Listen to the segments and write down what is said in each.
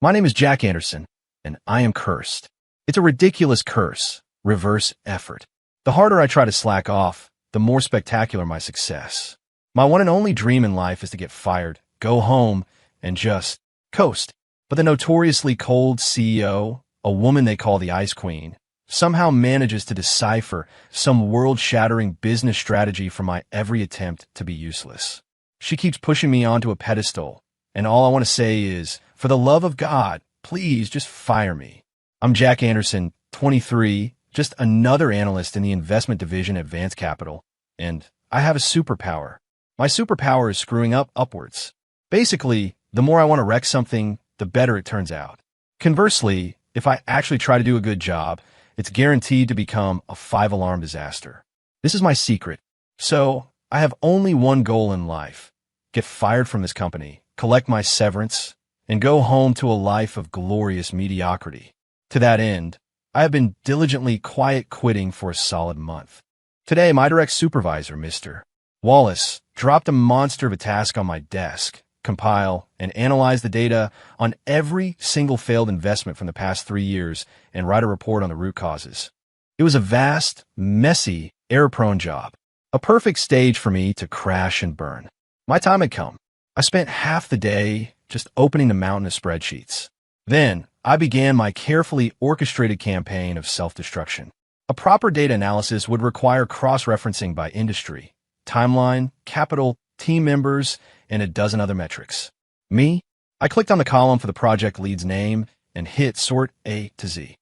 My name is Jack Anderson, and I am cursed. It's a ridiculous curse, reverse effort. The harder I try to slack off, the more spectacular my success. My one and only dream in life is to get fired, go home, and just coast. But the notoriously cold CEO, a woman they call the Ice Queen, somehow manages to decipher some world-shattering business strategy for my every attempt to be useless. She keeps pushing me onto a pedestal, and all I want to say is, for the love of God, please just fire me. I'm Jack Anderson, 23, just another analyst in the investment division at Vance Capital, and I have a superpower. My superpower is screwing up upwards. Basically, the more I want to wreck something, the better it turns out. Conversely, if I actually try to do a good job, it's guaranteed to become a five-alarm disaster. This is my secret. So, I have only one goal in life: get fired from this company, collect my severance, and go home to a life of glorious mediocrity. To that end, I have been diligently quiet quitting for a solid month. Today, my direct supervisor, Mr. Wallace, dropped a monster of a task on my desk: compile and analyze the data on every single failed investment from the past 3 years and write a report on the root causes. It was a vast, messy, error-prone job, a perfect stage for me to crash and burn. My time had come. I spent half the day just opening the mountain of spreadsheets. Then, I began my carefully orchestrated campaign of self-destruction. A proper data analysis would require cross-referencing by industry, timeline, capital, team members, and a dozen other metrics. Me? I clicked on the column for the project lead's name and hit Sort A to Z.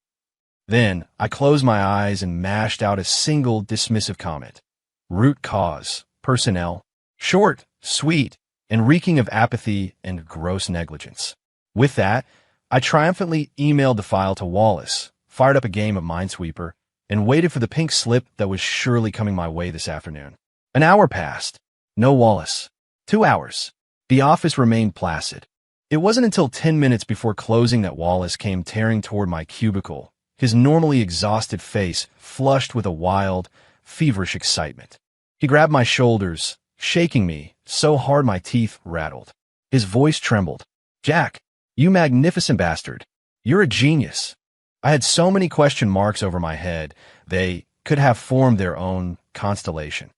Then, I closed my eyes and mashed out a single dismissive comment. Root cause, personnel. Short, sweet, and reeking of apathy and gross negligence. With that, I triumphantly emailed the file to Wallace, fired up a game of Minesweeper, and waited for the pink slip that was surely coming my way this afternoon. An hour passed. No Wallace. 2 hours. The office remained placid. It wasn't until 10 minutes before closing that Wallace came tearing toward my cubicle, his normally exhausted face flushed with a wild, feverish excitement. He grabbed my shoulders, shaking me so hard my teeth rattled. His voice trembled. "Jack, you magnificent bastard. You're a genius." I had so many question marks over my head, they could have formed their own constellation.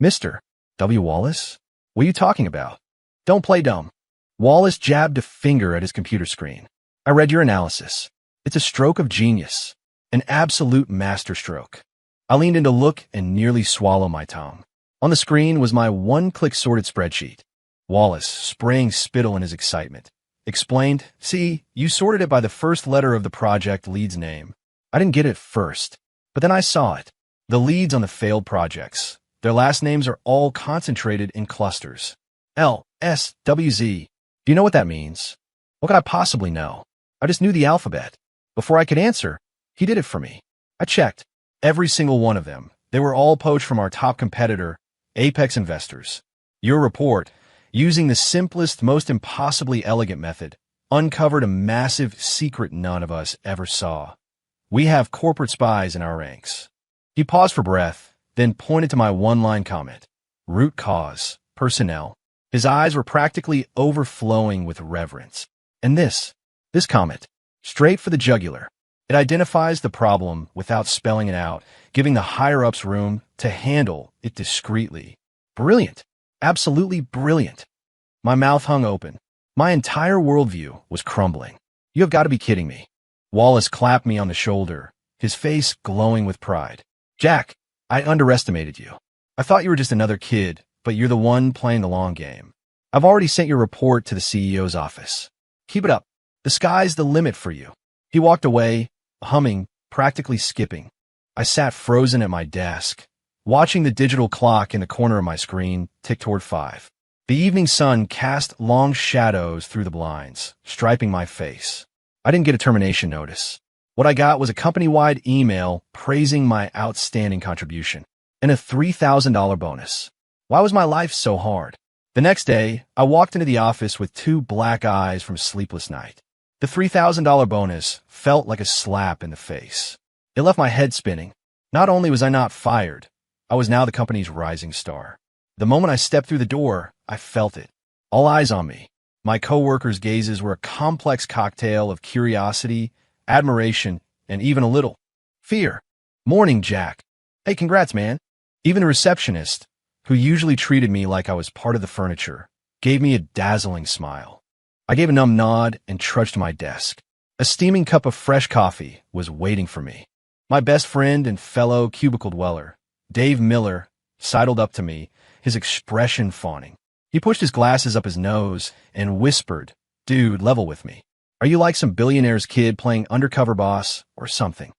"Mr. W. Wallace? What are you talking about? Don't play dumb." Wallace jabbed a finger at his computer screen. "I read your analysis. It's a stroke of genius. An absolute masterstroke." I leaned in to look and nearly swallow my tongue. On the screen was my one-click sorted spreadsheet. Wallace, spraying spittle in his excitement, explained, "See, you sorted it by the first letter of the project lead's name." I didn't get it first, but then I saw it. The leads on the failed projects. Their last names are all concentrated in clusters. L, S, W, Z. Do you know what that means? What could I possibly know? I just knew the alphabet. Before I could answer, he did it for me. I checked. Every single one of them. They were all poached from our top competitor, Apex Investors. Your report, using the simplest, most impossibly elegant method, uncovered a massive secret none of us ever saw. We have corporate spies in our ranks. He paused for breath, then pointed to my one-line comment. Root cause, personnel. His eyes were practically overflowing with reverence. And this comment, straight for the jugular. It identifies the problem without spelling it out, giving the higher-ups room to handle it discreetly. Brilliant. Absolutely brilliant. My mouth hung open. My entire worldview was crumbling. "You have got to be kidding me." Wallace clapped me on the shoulder, his face glowing with pride. "Jack, I underestimated you. I thought you were just another kid, but you're the one playing the long game. I've already sent your report to the CEO's office. Keep it up. The sky's the limit for you." He walked away, humming, practically skipping. I sat frozen at my desk, watching the digital clock in the corner of my screen tick toward 5. The evening sun cast long shadows through the blinds, striping my face. I didn't get a termination notice. What I got was a company-wide email praising my outstanding contribution and a $3,000 bonus. Why was my life so hard? The next day, I walked into the office with 2 black eyes from a sleepless night. The $3,000 bonus felt like a slap in the face. It left my head spinning. Not only was I not fired, I was now the company's rising star. The moment I stepped through the door, I felt it. All eyes on me. My coworkers' gazes were a complex cocktail of curiosity, admiration, and even a little fear. Morning, Jack. Hey, congrats, man. Even the receptionist, who usually treated me like I was part of the furniture, gave me a dazzling smile. I gave a numb nod and trudged to my desk. A steaming cup of fresh coffee was waiting for me. My best friend and fellow cubicle dweller, Dave Miller, sidled up to me, his expression fawning. He pushed his glasses up his nose and whispered, "Dude, level with me. Are you like some billionaire's kid playing undercover boss or something?"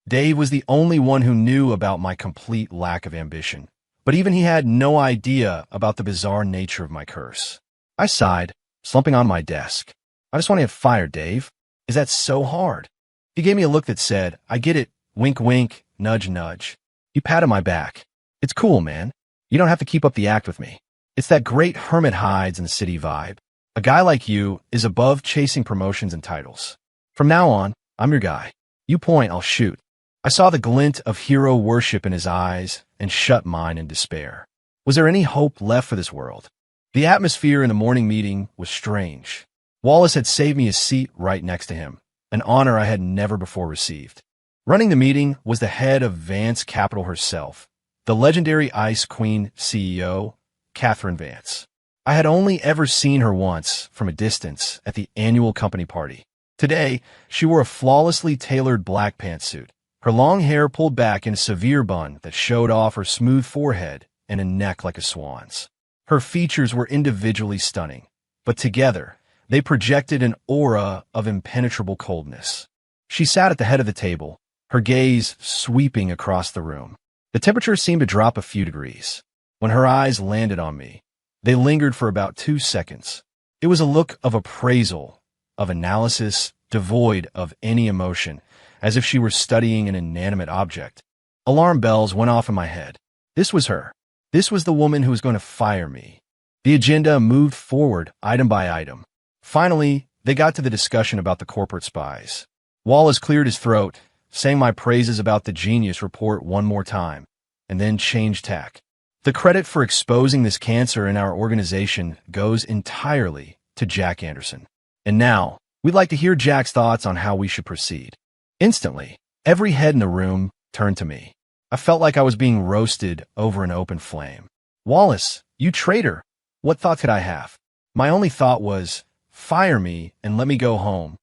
Dave was the only one who knew about my complete lack of ambition, but even he had no idea about the bizarre nature of my curse. I sighed, slumping on my desk. "I just want to get fired, Dave. Is that so hard?" He gave me a look that said, "I get it. Wink, wink, nudge, nudge." He patted my back. "It's cool, man. You don't have to keep up the act with me. It's that great hermit hides in the city vibe. A guy like you is above chasing promotions and titles. From now on, I'm your guy. You point, I'll shoot." I saw the glint of hero worship in his eyes and shut mine in despair. Was there any hope left for this world? The atmosphere in the morning meeting was strange. Wallace had saved me a seat right next to him, an honor I had never before received. Running the meeting was the head of Vance Capital herself, the legendary Ice Queen CEO, Catherine Vance. I had only ever seen her once, from a distance, at the annual company party. Today, she wore a flawlessly tailored black pantsuit, her long hair pulled back in a severe bun that showed off her smooth forehead and a neck like a swan's. Her features were individually stunning, but together, they projected an aura of impenetrable coldness. She sat at the head of the table, her gaze sweeping across the room. The temperature seemed to drop a few degrees. When her eyes landed on me, they lingered for about 2 seconds. It was a look of appraisal, of analysis, devoid of any emotion, as if she were studying an inanimate object. Alarm bells went off in my head. This was her. This was the woman who was going to fire me. The agenda moved forward item by item. Finally, they got to the discussion about the corporate spies. Wallace cleared his throat, sang my praises about the genius report one more time, and then changed tack. "The credit for exposing this cancer in our organization goes entirely to Jack Anderson. And now, we'd like to hear Jack's thoughts on how we should proceed." Instantly, every head in the room turned to me. I felt like I was being roasted over an open flame. "Wallace, you traitor! What thought could I have?" My only thought was, fire me and let me go home.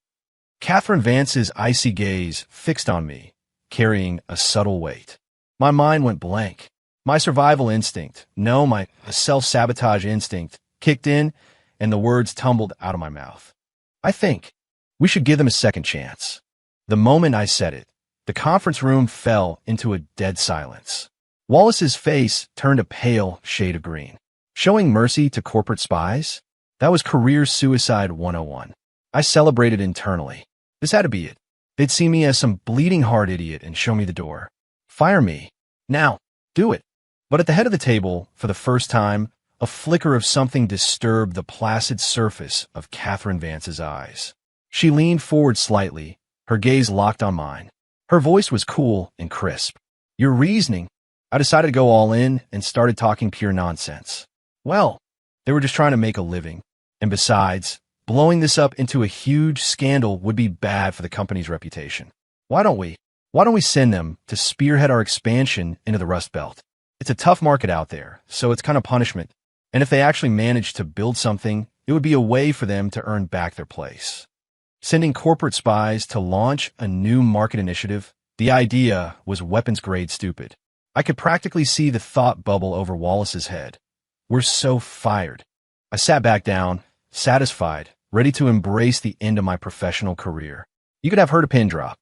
Catherine Vance's icy gaze fixed on me, carrying a subtle weight. My mind went blank. My survival instinct, no, my self-sabotage instinct, kicked in, and the words tumbled out of my mouth. "I think we should give them a second chance." The moment I said it, the conference room fell into a dead silence. Wallace's face turned a pale shade of green. Showing mercy to corporate spies? That was career suicide 101. I celebrated internally. This had to be it. They'd see me as some bleeding heart idiot and show me the door. Fire me. Now. Do it. But at the head of the table, for the first time, a flicker of something disturbed the placid surface of Catherine Vance's eyes. She leaned forward slightly, her gaze locked on mine. Her voice was cool and crisp. "Your reasoning?" I decided to go all in and started talking pure nonsense. Well, they were just trying to make a living. And besides, blowing this up into a huge scandal would be bad for the company's reputation. Why don't we send them to spearhead our expansion into the Rust Belt? It's a tough market out there, so it's kind of punishment. And if they actually manage to build something, it would be a way for them to earn back their place. Sending corporate spies to launch a new market initiative, the idea was weapons-grade stupid. I could practically see the thought bubble over Wallace's head. We're so fired. I sat back down, satisfied, ready to embrace the end of my professional career. You could have heard a pin drop.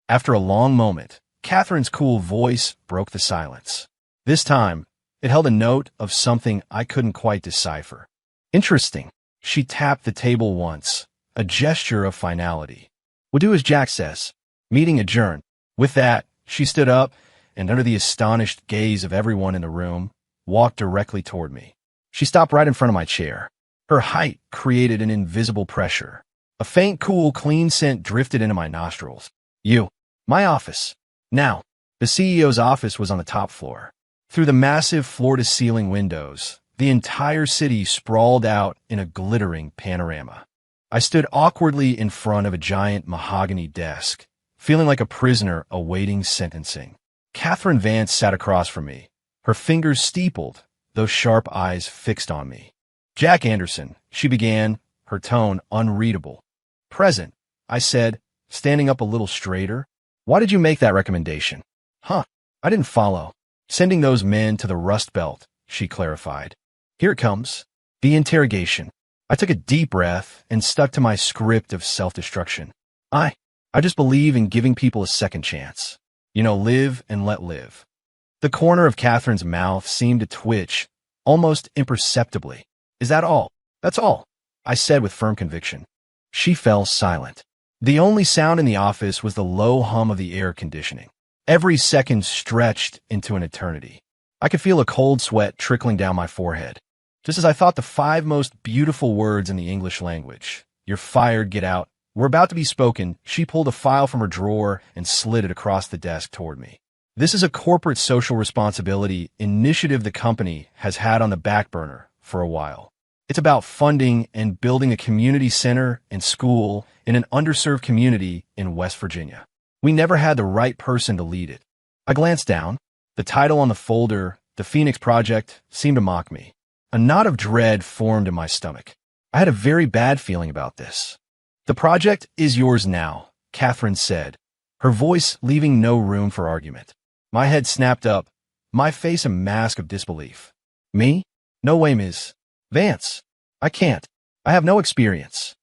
After a long moment, Catherine's cool voice broke the silence. This time, it held a note of something I couldn't quite decipher. Interesting. She tapped the table once, a gesture of finality. "We'll do as Jack says." Meeting adjourned. With that, she stood up and, under the astonished gaze of everyone in the room, walked directly toward me. She stopped right in front of my chair. Her height created an invisible pressure. A faint, cool, clean scent drifted into my nostrils. My office. Now, the CEO's office was on the top floor. Through the massive floor-to-ceiling windows, The entire city sprawled out in a glittering panorama. I stood awkwardly in front of a giant mahogany desk, feeling like a prisoner awaiting sentencing. Catherine Vance sat across from me, her fingers steepled, those sharp eyes fixed on me. "Jack Anderson," she began, her tone unreadable. "Present," I said, standing up a little straighter. "Why did you make that recommendation?" "Huh, I didn't follow. Sending those men to the Rust Belt," she clarified. "Here it comes. The interrogation." I took a deep breath and stuck to my script of self-destruction. I just believe in giving people a second chance. Live and let live. The corner of Catherine's mouth seemed to twitch, almost imperceptibly. "Is that all?" "That's all," I said with firm conviction. She fell silent. The only sound in the office was the low hum of the air conditioning. Every second stretched into an eternity. I could feel a cold sweat trickling down my forehead. Just as I thought the 5 most beautiful words in the English language, "You're fired, get out," were about to be spoken, she pulled a file from her drawer and slid it across the desk toward me. "This is a corporate social responsibility initiative the company has had on the back burner for a while. It's about funding and building a community center and school in an underserved community in West Virginia. We never had the right person to lead it." I glanced down. The title on the folder, "The Phoenix Project," seemed to mock me. A knot of dread formed in my stomach. I had a very bad feeling about this. "The project is yours now," Catherine said, her voice leaving no room for argument. My head snapped up, my face a mask of disbelief. "Me? No way, Ms. Vance. I can't. I have no experience."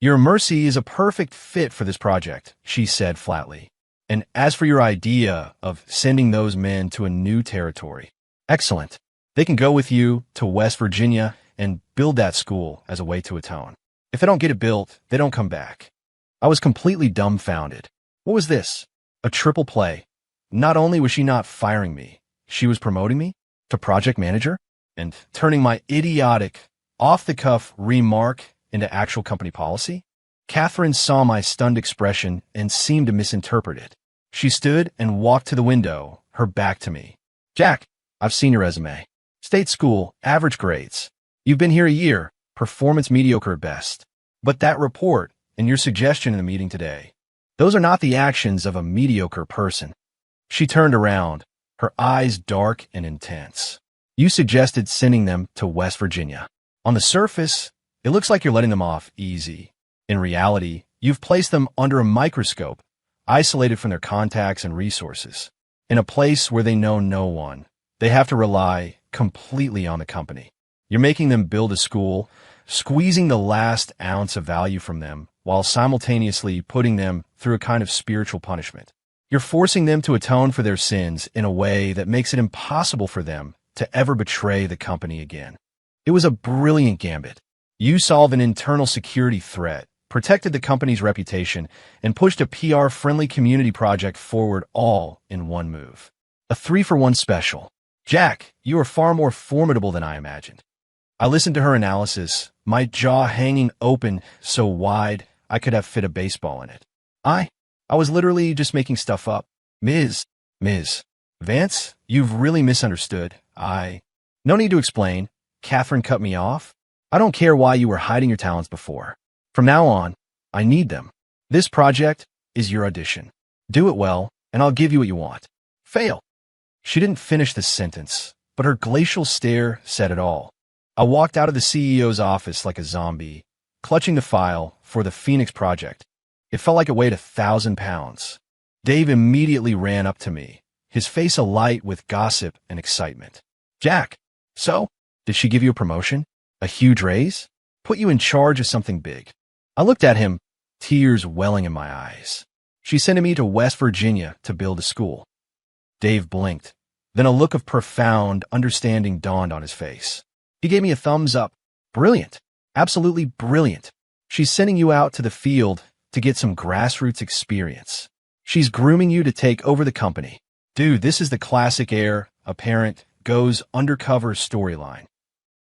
"Your Mercy is a perfect fit for this project," she said flatly. "And as for your idea of sending those men to a new territory, excellent. They can go with you to West Virginia and build that school as a way to atone. If they don't get it built, they don't come back." I was completely dumbfounded. What was this? A triple play. Not only was she not firing me, she was promoting me to project manager and turning my idiotic, off-the-cuff remark into actual company policy. Catherine saw my stunned expression and seemed to misinterpret it. She stood and walked to the window, her back to me. "Jack, I've seen your resume. State school, average grades. You've been here a year, performance mediocre at best. But that report and your suggestion in the meeting today, those are not the actions of a mediocre person." She turned around, her eyes dark and intense. "You suggested sending them to West Virginia. On the surface, it looks like you're letting them off easy. In reality, you've placed them under a microscope, isolated from their contacts and resources, in a place where they know no one. They have to rely completely on the company. You're making them build a school, squeezing the last ounce of value from them, while simultaneously putting them through a kind of spiritual punishment. You're forcing them to atone for their sins in a way that makes it impossible for them to ever betray the company again. It was a brilliant gambit. You solved an internal security threat, protected the company's reputation, and pushed a PR-friendly community project forward all in one move. A 3-for-1 special. Jack, you are far more formidable than I imagined." I listened to her analysis, my jaw hanging open so wide I could have fit a baseball in it. I was literally just making stuff up. Ms. Vance, you've really misunderstood. No need to explain." Catherine cut me off. "I don't care why you were hiding your talents before. From now on, I need them. This project is your audition. Do it well, and I'll give you what you want. Fail." She didn't finish the sentence, but her glacial stare said it all. I walked out of the CEO's office like a zombie, clutching the file for the Phoenix Project. It felt like it weighed 1,000 pounds. Dave immediately ran up to me, his face alight with gossip and excitement. "Jack, so? Did she give you a promotion? A huge raise? Put you in charge of something big?" I looked at him, tears welling in my eyes. "She's sending me to West Virginia to build a school." Dave blinked. Then a look of profound understanding dawned on his face. He gave me a thumbs up. "Brilliant. Absolutely brilliant. She's sending you out to the field to get some grassroots experience. She's grooming you to take over the company. Dude, this is the classic heir apparent goes undercover storyline."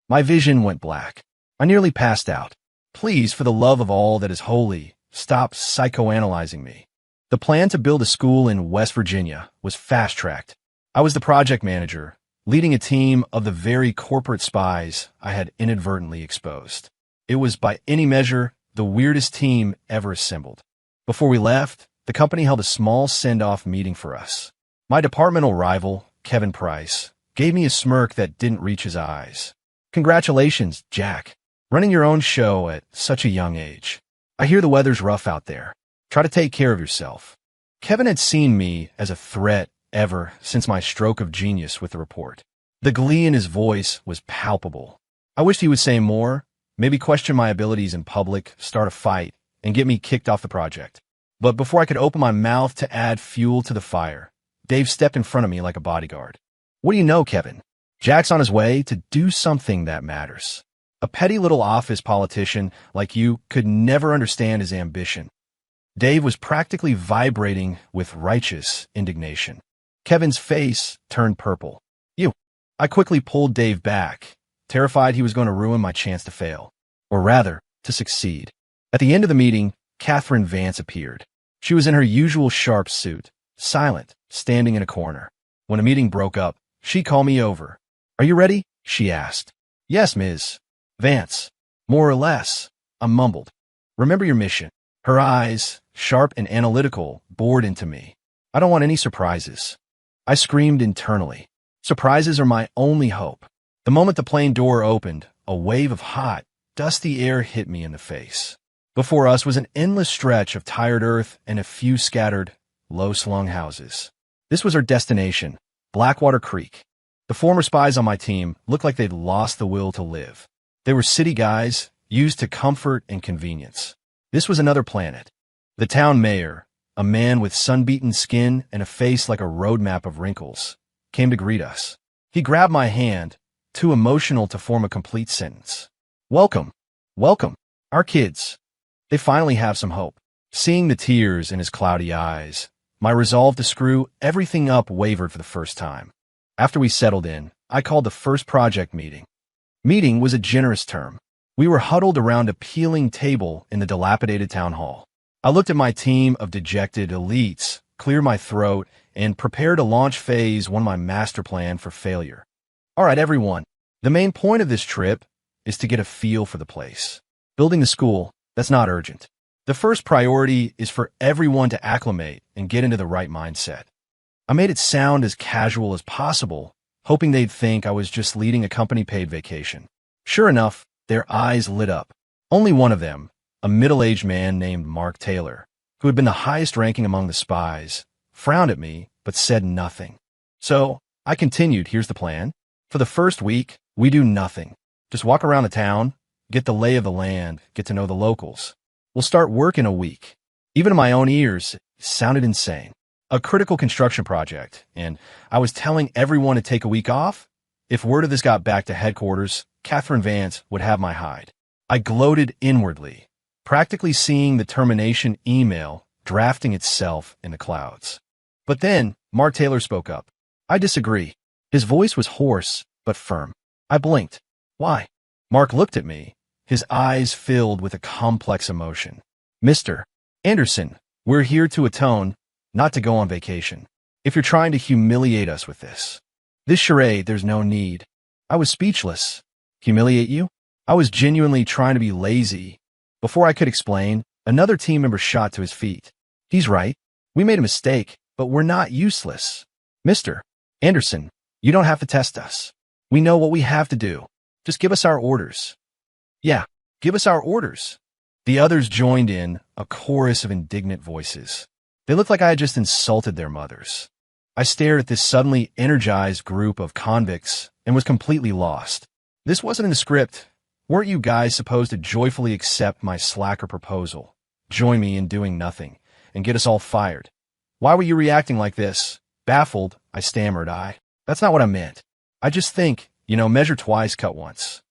My vision went black. I nearly passed out. "Please, for the love of all that is holy, stop psychoanalyzing me." The plan to build a school in West Virginia was fast-tracked. I was the project manager, leading a team of the very corporate spies I had inadvertently exposed. It was, by any measure, the weirdest team ever assembled. Before we left, the company held a small send-off meeting for us. My departmental rival, Kevin Price, gave me a smirk that didn't reach his eyes. "Congratulations, Jack. Running your own show at such a young age. I hear the weather's rough out there. Try to take care of yourself." Kevin had seen me as a threat ever since my stroke of genius with the report. The glee in his voice was palpable. I wished he would say more, maybe question my abilities in public, start a fight, and get me kicked off the project. But before I could open my mouth to add fuel to the fire, Dave stepped in front of me like a bodyguard. "What do you know, Kevin? Jack's on his way to do something that matters. A petty little office politician like you could never understand his ambition." Dave was practically vibrating with righteous indignation. Kevin's face turned purple. "You." I quickly pulled Dave back, terrified he was going to ruin my chance to fail. Or rather, to succeed. At the end of the meeting, Catherine Vance appeared. She was in her usual sharp suit, silent, standing in a corner. When the meeting broke up, she called me over. "Are you ready?" she asked. "Yes, Ms. Vance. More or less," I mumbled. "Remember your mission." Her eyes, sharp and analytical, bored into me. "I don't want any surprises." I screamed internally. Surprises are my only hope. The moment the plane door opened, a wave of hot, dusty air hit me in the face. Before us was an endless stretch of tired earth and a few scattered, low-slung houses. This was our destination, Blackwater Creek. The former spies on my team looked like they'd lost the will to live. They were city guys, used to comfort and convenience. This was another planet. The town mayor, a man with sun-beaten skin and a face like a roadmap of wrinkles, came to greet us. He grabbed my hand, too emotional to form a complete sentence. "Welcome, welcome, our kids. They finally have some hope." Seeing the tears in his cloudy eyes, my resolve to screw everything up wavered for the first time. After we settled in, I called the first project meeting. Meeting was a generous term. We were huddled around a peeling table in the dilapidated town hall. I looked at my team of dejected elites, cleared my throat, and prepared to launch phase one of my master plan for failure. "All right, everyone. The main point of this trip is to get a feel for the place. Building the school, that's not urgent. The first priority is for everyone to acclimate and get into the right mindset." I made it sound as casual as possible, hoping they'd think I was just leading a company-paid vacation. Sure enough, their eyes lit up. Only one of them, a middle-aged man named Mark Taylor, who had been the highest ranking among the spies, frowned at me but said nothing. So I continued, "Here's the plan. For the first week, we do nothing. Just walk around the town, get the lay of the land, get to know the locals. We'll start work in a week." Even in my own ears, it sounded insane. A critical construction project, and I was telling everyone to take a week off? If word of this got back to headquarters, Catherine Vance would have my hide. I gloated inwardly, practically seeing the termination email drafting itself in the clouds. But then, Mark Taylor spoke up. "I disagree." His voice was hoarse, but firm. I blinked. "Why?" Mark looked at me, his eyes filled with a complex emotion. "Mr. Anderson, we're here to atone, not to go on vacation. If you're trying to humiliate us with this charade, there's no need." I was speechless. "Humiliate you?" I was genuinely trying to be lazy. Before I could explain, another team member shot to his feet. "He's right. We made a mistake, but we're not useless. Mr. Anderson, you don't have to test us. We know what we have to do. Just give us our orders." "Yeah, give us our orders." The others joined in, a chorus of indignant voices. They looked like I had just insulted their mothers. I stared at this suddenly energized group of convicts and was completely lost. This wasn't in the script. Weren't you guys supposed to joyfully accept my slacker proposal, join me in doing nothing, and get us all fired? Why were you reacting like this? Baffled, I stammered. That's not what I meant. I just think, measure twice, cut once."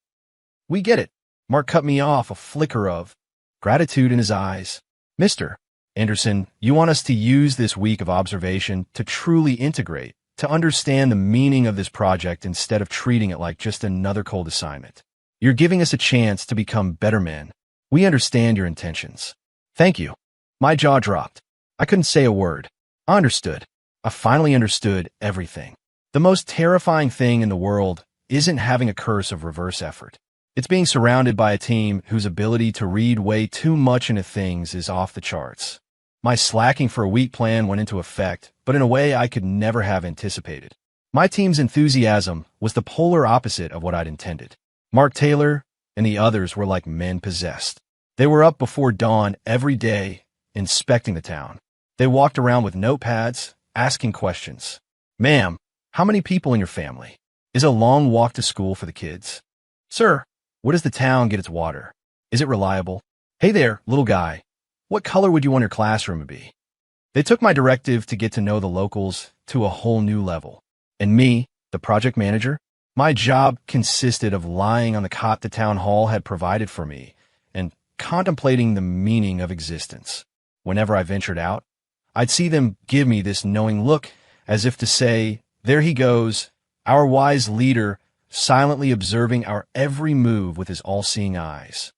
"We get it." Mark cut me off, a flicker of gratitude in his eyes. "Mr. Anderson, you want us to use this week of observation to truly integrate, to understand the meaning of this project instead of treating it like just another cold assignment. You're giving us a chance to become better men. We understand your intentions." "Thank you." My jaw dropped. I couldn't say a word. I understood. I finally understood everything. The most terrifying thing in the world isn't having a curse of reverse effort. It's being surrounded by a team whose ability to read way too much into things is off the charts. My slacking for a week plan went into effect, but in a way I could never have anticipated. My team's enthusiasm was the polar opposite of what I'd intended. Mark Taylor and the others were like men possessed. They were up before dawn every day, inspecting the town. They walked around with notepads, asking questions. Ma'am, how many people in your family? Is a long walk to school for the kids? Sir, where does the town get its water? Is it reliable? Hey there, little guy. What color would you want your classroom to be? They took my directive to get to know the locals to a whole new level. And me, the project manager, my job consisted of lying on the cot the town hall had provided for me and contemplating the meaning of existence. Whenever I ventured out, I'd see them give me this knowing look as if to say, there he goes, our wise leader, silently observing our every move with his all-seeing eyes.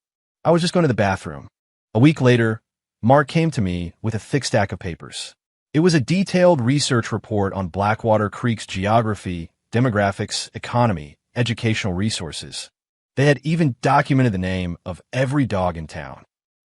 I was just going to the bathroom. A week later, Mark came to me with a thick stack of papers. It was a detailed research report on Blackwater Creek's geography, demographics, economy, educational resources. They had even documented the name of every dog in town.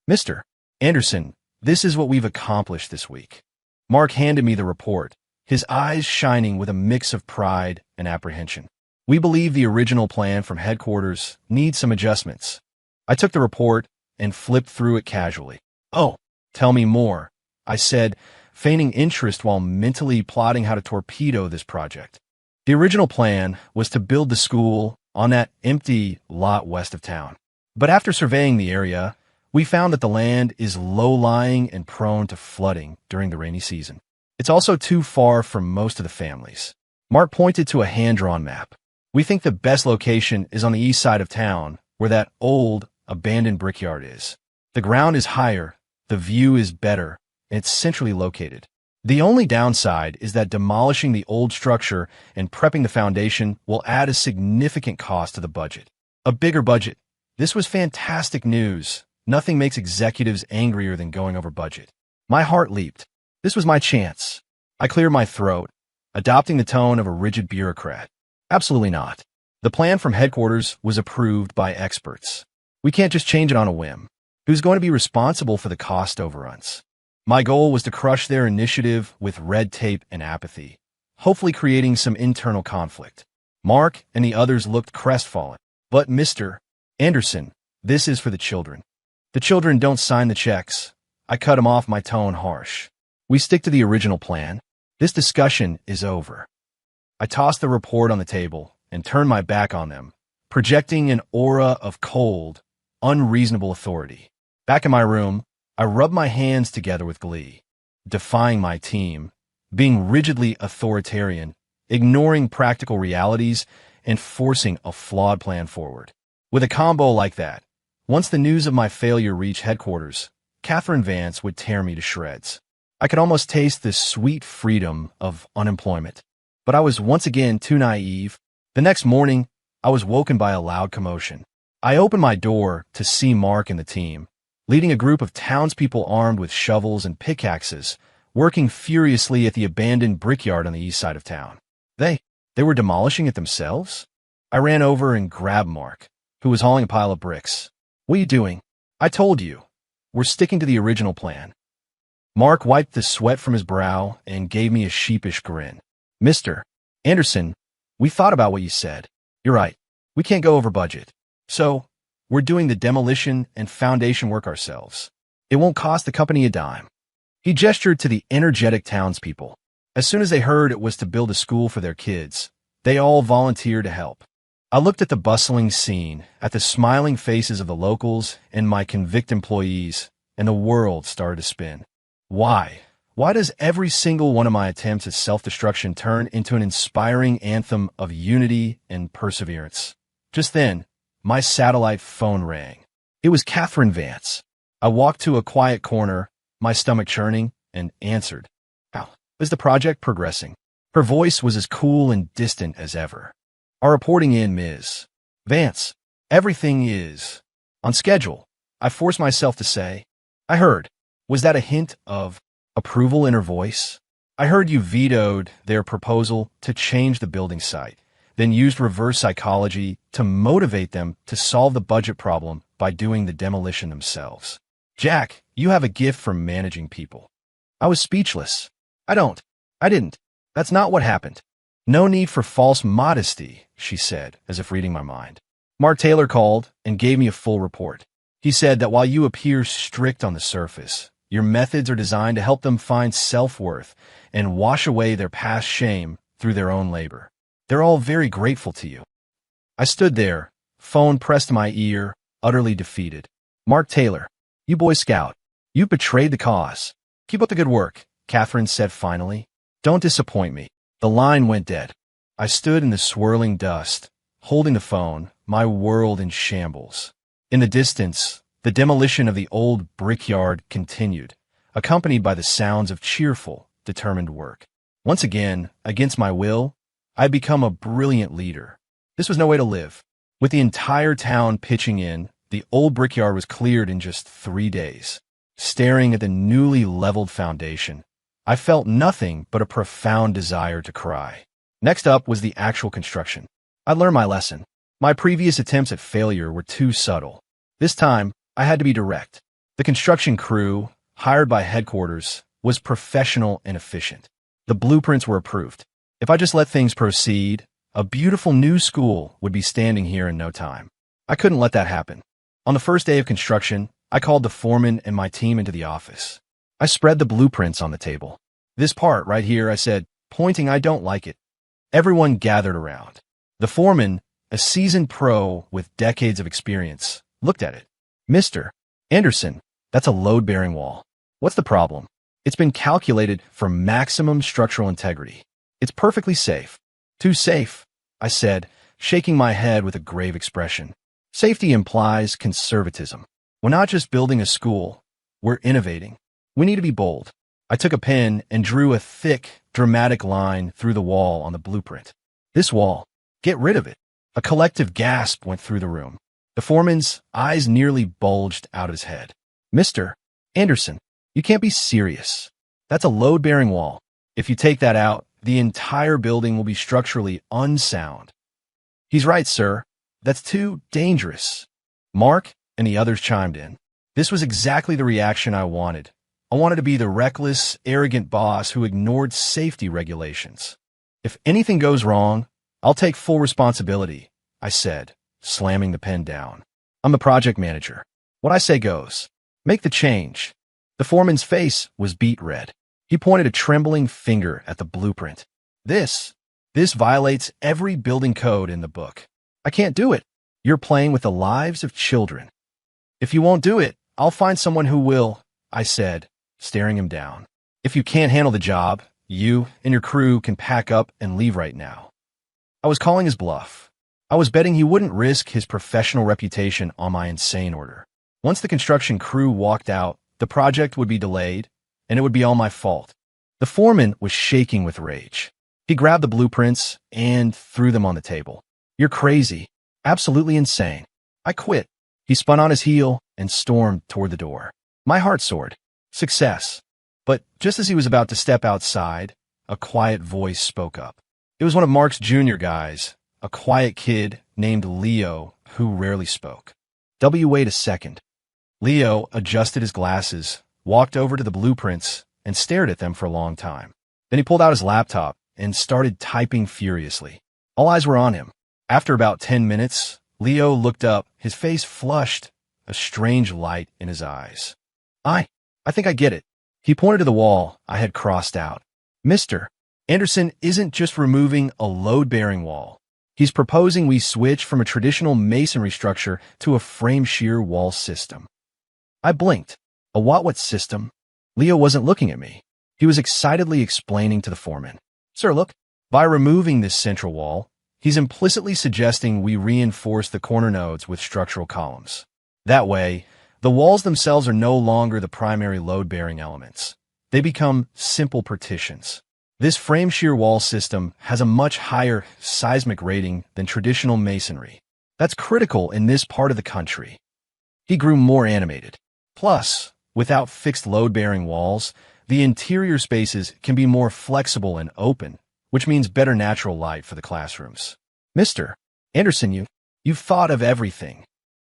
Mr. Anderson, this is what we've accomplished this week. Mark handed me the report, his eyes shining with a mix of pride and apprehension. We believe the original plan from headquarters needs some adjustments. I took the report and flipped through it casually. Oh, tell me more, I said, feigning interest while mentally plotting how to torpedo this project. The original plan was to build the school on that empty lot west of town. But after surveying the area, we found that the land is low-lying and prone to flooding during the rainy season. It's also too far from most of the families. Mark pointed to a hand-drawn map. We think the best location is on the east side of town, where that old, abandoned brickyard is. The ground is higher, the view is better, and it's centrally located. The only downside is that demolishing the old structure and prepping the foundation will add a significant cost to the budget. A bigger budget. This was fantastic news. Nothing makes executives angrier than going over budget. My heart leaped. This was my chance. I cleared my throat, adopting the tone of a rigid bureaucrat. Absolutely not. The plan from headquarters was approved by experts. We can't just change it on a whim. Who's going to be responsible for the cost overruns? My goal was to crush their initiative with red tape and apathy, hopefully creating some internal conflict. Mark and the others looked crestfallen. But Mr. Anderson, this is for the children. The children don't sign the checks. I cut him off, my tone harsh. We stick to the original plan. This discussion is over. I tossed the report on the table and turned my back on them, projecting an aura of cold, unreasonable authority. Back in my room, I rubbed my hands together with glee, defying my team, being rigidly authoritarian, ignoring practical realities, and forcing a flawed plan forward. With a combo like that, once the news of my failure reached headquarters, Catherine Vance would tear me to shreds. I could almost taste the sweet freedom of unemployment. But I was once again too naive. The next morning, I was woken by a loud commotion. I opened my door to see Mark and the team, leading a group of townspeople armed with shovels and pickaxes, working furiously at the abandoned brickyard on the east side of town. They were demolishing it themselves? I ran over and grabbed Mark, who was hauling a pile of bricks. What are you doing? I told you. We're sticking to the original plan. Mark wiped the sweat from his brow and gave me a sheepish grin. Mr. Anderson, we thought about what you said. You're right. We can't go over budget. So, we're doing the demolition and foundation work ourselves. It won't cost the company a dime. He gestured to the energetic townspeople. As soon as they heard it was to build a school for their kids, they all volunteered to help. I looked at the bustling scene, at the smiling faces of the locals and my convict employees, and the world started to spin. Why? Why does every single one of my attempts at self-destruction turn into an inspiring anthem of unity and perseverance? Just then, my satellite phone rang. It was Catherine Vance. I walked to a quiet corner, my stomach churning, and answered. How is the project progressing? Her voice was as cool and distant as ever. Our reporting in, Ms. Vance. Everything is on schedule. I forced myself to say. I heard. Was that a hint of approval in her voice? I heard you vetoed their proposal to change the building site, then used reverse psychology to motivate them to solve the budget problem by doing the demolition themselves. Jack, you have a gift for managing people. I was speechless. I didn't. That's not what happened. No need for false modesty, she said, as if reading my mind. Mark Taylor called and gave me a full report. He said that while you appear strict on the surface, your methods are designed to help them find self-worth and wash away their past shame through their own labor. They're all very grateful to you. I stood there, phone pressed to my ear, utterly defeated. Mark Taylor, you Boy Scout, you've betrayed the cause. Keep up the good work, Catherine said finally. Don't disappoint me. The line went dead. I stood in the swirling dust, holding the phone, my world in shambles. In the distance, the demolition of the old brickyard continued, accompanied by the sounds of cheerful, determined work. Once again, against my will, I'd become a brilliant leader. This was no way to live. With the entire town pitching in, the old brickyard was cleared in just 3 days. Staring at the newly leveled foundation, I felt nothing but a profound desire to cry. Next up was the actual construction. I learned my lesson. My previous attempts at failure were too subtle. This time, I had to be direct. The construction crew, hired by headquarters, was professional and efficient. The blueprints were approved. If I just let things proceed, a beautiful new school would be standing here in no time. I couldn't let that happen. On the first day of construction, I called the foreman and my team into the office. I spread the blueprints on the table. This part right here, I said, pointing I don't like it. Everyone gathered around. The foreman, a seasoned pro with decades of experience, looked at it. Mr. Anderson, that's a load-bearing wall. What's the problem? It's been calculated for maximum structural integrity. It's perfectly safe. Too safe, I said, shaking my head with a grave expression. Safety implies conservatism. We're not just building a school. We're innovating. We need to be bold. I took a pen and drew a thick, dramatic line through the wall on the blueprint. This wall. Get rid of it. A collective gasp went through the room. The foreman's eyes nearly bulged out of his head. Mr. Anderson, you can't be serious. That's a load-bearing wall. If you take that out, the entire building will be structurally unsound. He's right, sir. That's too dangerous. Mark and the others chimed in. This was exactly the reaction I wanted. I wanted to be the reckless, arrogant boss who ignored safety regulations. If anything goes wrong, I'll take full responsibility, I said, slamming the pen down. I'm the project manager. What I say goes. Make the change. The foreman's face was beet red. He pointed a trembling finger at the blueprint. This violates every building code in the book. I can't do it. You're playing with the lives of children. If you won't do it, I'll find someone who will, I said, staring him down. If you can't handle the job, you and your crew can pack up and leave right now. I was calling his bluff. I was betting he wouldn't risk his professional reputation on my insane order. Once the construction crew walked out, the project would be delayed, and it would be all my fault. The foreman was shaking with rage. He grabbed the blueprints and threw them on the table. You're crazy. Absolutely insane. I quit. He spun on his heel and stormed toward the door. My heart soared. Success. But just as he was about to step outside, a quiet voice spoke up. It was one of Mark's junior guys, a quiet kid named Leo who rarely spoke. Wait a second. Leo adjusted his glasses, walked over to the blueprints, and stared at them for a long time. Then he pulled out his laptop and started typing furiously. All eyes were on him. After about 10 minutes, Leo looked up, his face flushed, a strange light in his eyes. I think I get it. He pointed to the wall I had crossed out. Mr. Anderson isn't just removing a load-bearing wall. He's proposing we switch from a traditional masonry structure to a frame shear wall system. I blinked. A what system? Leo wasn't looking at me. He was excitedly explaining to the foreman. Sir, look, by removing this central wall, he's implicitly suggesting we reinforce the corner nodes with structural columns. That way, the walls themselves are no longer the primary load-bearing elements. They become simple partitions. This frame shear wall system has a much higher seismic rating than traditional masonry. That's critical in this part of the country. He grew more animated. Plus, without fixed load-bearing walls, The interior spaces can be more flexible and open, which means better natural light for the classrooms. Mr. Anderson, you've thought of everything.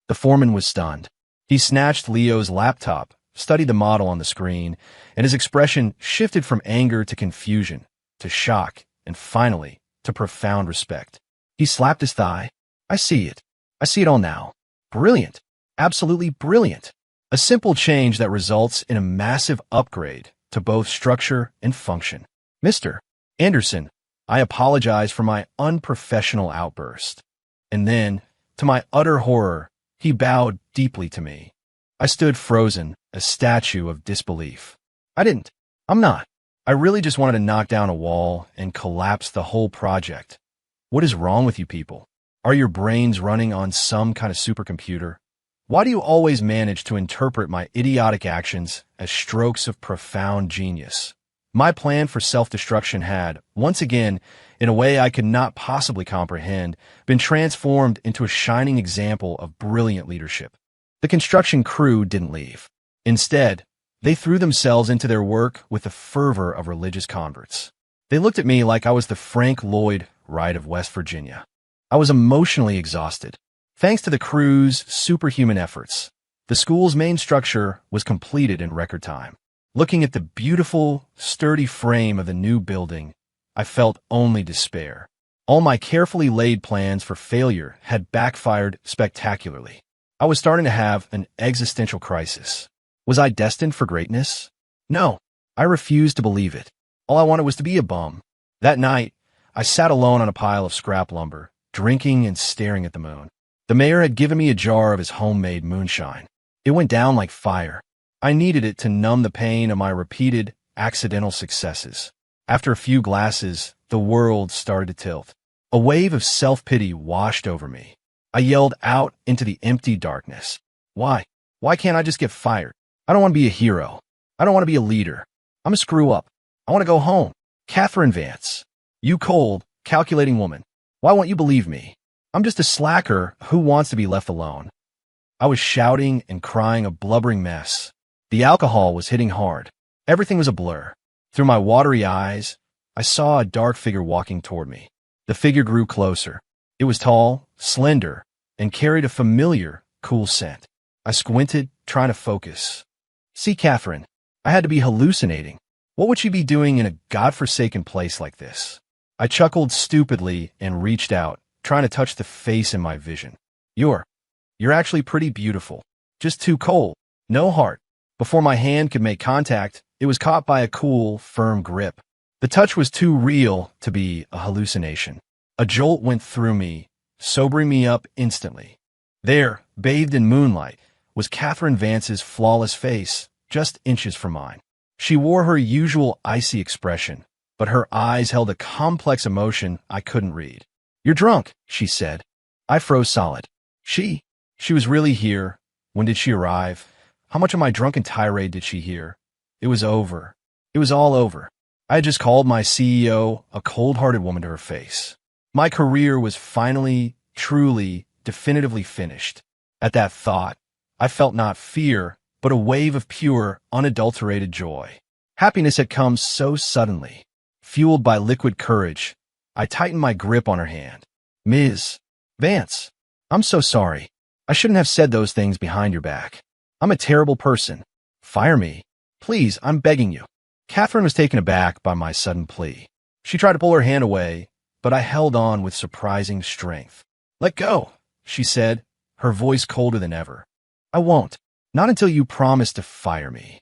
The foreman was stunned. He snatched Leo's laptop, studied the model on the screen, and his expression shifted from anger to confusion, to shock, and finally, to profound respect. He slapped his thigh. I see it. I see it all now. Brilliant. Absolutely brilliant. A simple change that results in a massive upgrade to both structure and function. Mr. Anderson, I apologize for my unprofessional outburst. And then, to my utter horror, he bowed deeply to me. I stood frozen, a statue of disbelief. I'm not. I really just wanted to knock down a wall and collapse the whole project. What is wrong with you people? Are your brains running on some kind of supercomputer? Why do you always manage to interpret my idiotic actions as strokes of profound genius? My plan for self-destruction had, once again, in a way I could not possibly comprehend, been transformed into a shining example of brilliant leadership. The construction crew didn't leave. Instead, they threw themselves into their work with the fervor of religious converts. They looked at me like I was the Frank Lloyd Wright of West Virginia. I was emotionally exhausted. Thanks to the crew's superhuman efforts, the school's main structure was completed in record time. Looking at the beautiful, sturdy frame of the new building, I felt only despair. All my carefully laid plans for failure had backfired spectacularly. I was starting to have an existential crisis. Was I destined for greatness? No, I refused to believe it. All I wanted was to be a bum. That night, I sat alone on a pile of scrap lumber, drinking and staring at the moon. The mayor had given me a jar of his homemade moonshine. It went down like fire. I needed it to numb the pain of my repeated, accidental successes. After a few glasses, the world started to tilt. A wave of self-pity washed over me. I yelled out into the empty darkness. Why? Why can't I just get fired? I don't want to be a hero. I don't want to be a leader. I'm a screw-up. I want to go home. Catherine Vance. You cold, calculating woman. Why won't you believe me? I'm just a slacker who wants to be left alone. I was shouting and crying a blubbering mess. The alcohol was hitting hard. Everything was a blur. Through my watery eyes, I saw a dark figure walking toward me. The figure grew closer. It was tall, slender, and carried a familiar, cool scent. I squinted, trying to focus. See, Catherine, I had to be hallucinating. What would she be doing in a godforsaken place like this? I chuckled stupidly and reached out, trying to touch the face in my vision. You're actually pretty beautiful. Just too cold. No heart. Before my hand could make contact, it was caught by a cool, firm grip. The touch was too real to be a hallucination. A jolt went through me, sobering me up instantly. There, bathed in moonlight, was Catherine Vance's flawless face, just inches from mine. She wore her usual icy expression, but her eyes held a complex emotion I couldn't read. You're drunk, she said. I froze solid. She was really here. When did she arrive? How much of my drunken tirade did she hear? It was over. It was all over. I had just called my CEO a cold-hearted woman to her face. My career was finally, truly, definitively finished. At that thought, I felt not fear, but a wave of pure, unadulterated joy. Happiness had come so suddenly. Fueled by liquid courage, I tightened my grip on her hand. Ms. Vance, I'm so sorry. I shouldn't have said those things behind your back. I'm a terrible person. Fire me. Please, I'm begging you. Catherine was taken aback by my sudden plea. She tried to pull her hand away, but I held on with surprising strength. Let go, she said, her voice colder than ever. I won't. Not until you promise to fire me.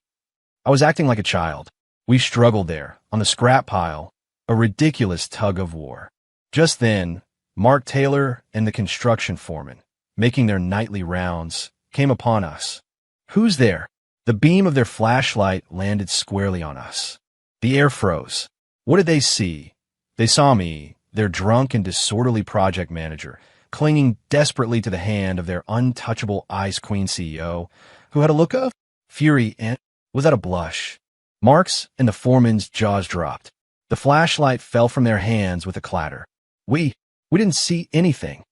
I was acting like a child. We struggled there, on the scrap pile, a ridiculous tug of war. Just then, Mark Taylor and the construction foreman, making their nightly rounds, came upon us. Who's there? The beam of their flashlight landed squarely on us. The air froze. What did they see? They saw me, their drunk and disorderly project manager, clinging desperately to the hand of their untouchable Ice Queen CEO, who had a look of fury and was at a blush. Mark's and the foreman's jaws dropped. The flashlight fell from their hands with a clatter. We didn't see anything.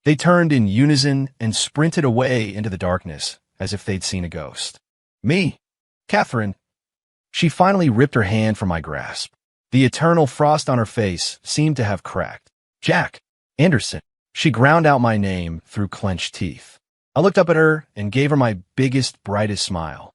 They turned in unison and sprinted away into the darkness as if they'd seen a ghost. Me, Catherine, She finally ripped her hand from my grasp. The eternal frost on her face seemed to have cracked. Jack Anderson. She ground out my name through clenched teeth. I looked up at her and gave her my biggest, brightest smile.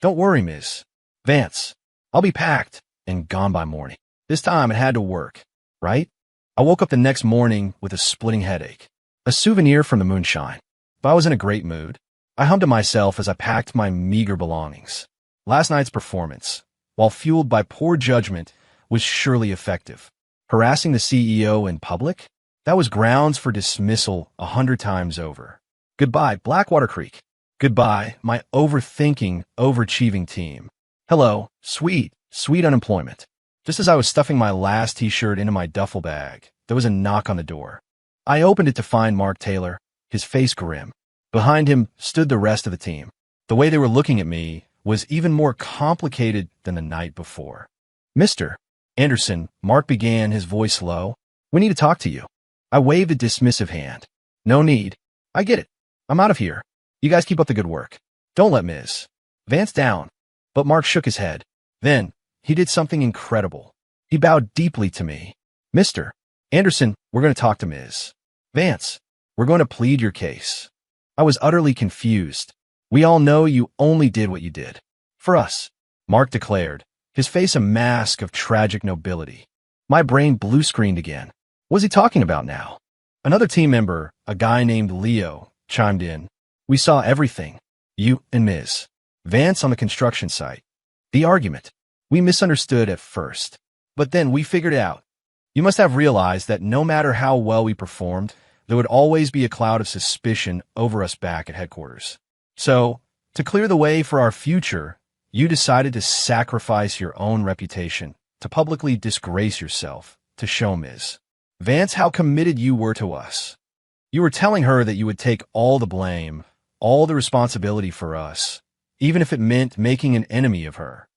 Don't worry, Miss Vance. I'll be packed and gone by morning. This time it had to work, right? I woke up the next morning with a splitting headache. A souvenir from the moonshine. But I was in a great mood. I hummed to myself as I packed my meager belongings. Last night's performance, while fueled by poor judgment, was surely effective. Harassing the CEO in public? That was grounds for dismissal 100 times over. Goodbye, Blackwater Creek. Goodbye, my overthinking, overachieving team. Hello, sweet unemployment. Just as I was stuffing my last t-shirt into my duffel bag, there was a knock on the door. I opened it to find Mark Taylor, his face grim. Behind him stood the rest of the team. The way they were looking at me was even more complicated than the night before. Mr. Anderson, Mark began, his voice low. We need to talk to you. I waved a dismissive hand. No need. I get it. I'm out of here. You guys keep up the good work. Don't let Ms. Vance down. But Mark shook his head. Then, he did something incredible. He bowed deeply to me. Mr. Anderson, we're going to talk to Ms. Vance. We're going to plead your case. I was utterly confused. We all know you only did what you did. For us, Mark declared, his face a mask of tragic nobility. My brain blue-screened again. What was he talking about now? Another team member, a guy named Leo, chimed in. We saw everything. You and Ms. Vance on the construction site. The argument. We misunderstood at first, but then we figured it out. You must have realized that no matter how well we performed, there would always be a cloud of suspicion over us back at headquarters. So, to clear the way for our future, you decided to sacrifice your own reputation, to publicly disgrace yourself, to show Ms. Vance how committed you were to us. You were telling her that you would take all the blame, all the responsibility for us, even if it meant making an enemy of her.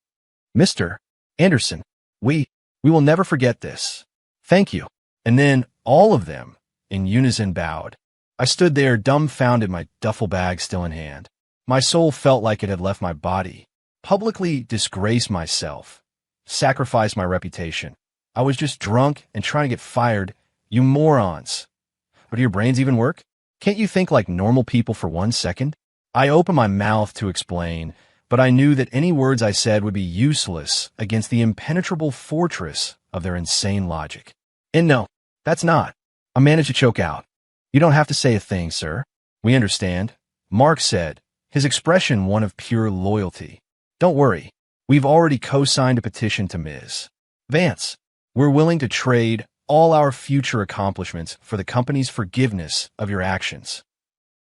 Mr. Anderson, we will never forget this. Thank you. And then all of them, in unison, bowed. I stood there dumbfounded, my duffel bag still in hand. My soul felt like it had left my body. Publicly disgrace myself. Sacrifice my reputation. I was just drunk and trying to get fired. You morons. But do your brains even work? Can't you think like normal people for 1 second? I opened my mouth to explain, but I knew that any words I said would be useless against the impenetrable fortress of their insane logic. And no, that's not. I managed to choke out. You don't have to say a thing, sir. We understand, Mark said, his expression one of pure loyalty. Don't worry. We've already co-signed a petition to Ms. Vance. We're willing to trade all our future accomplishments for the company's forgiveness of your actions.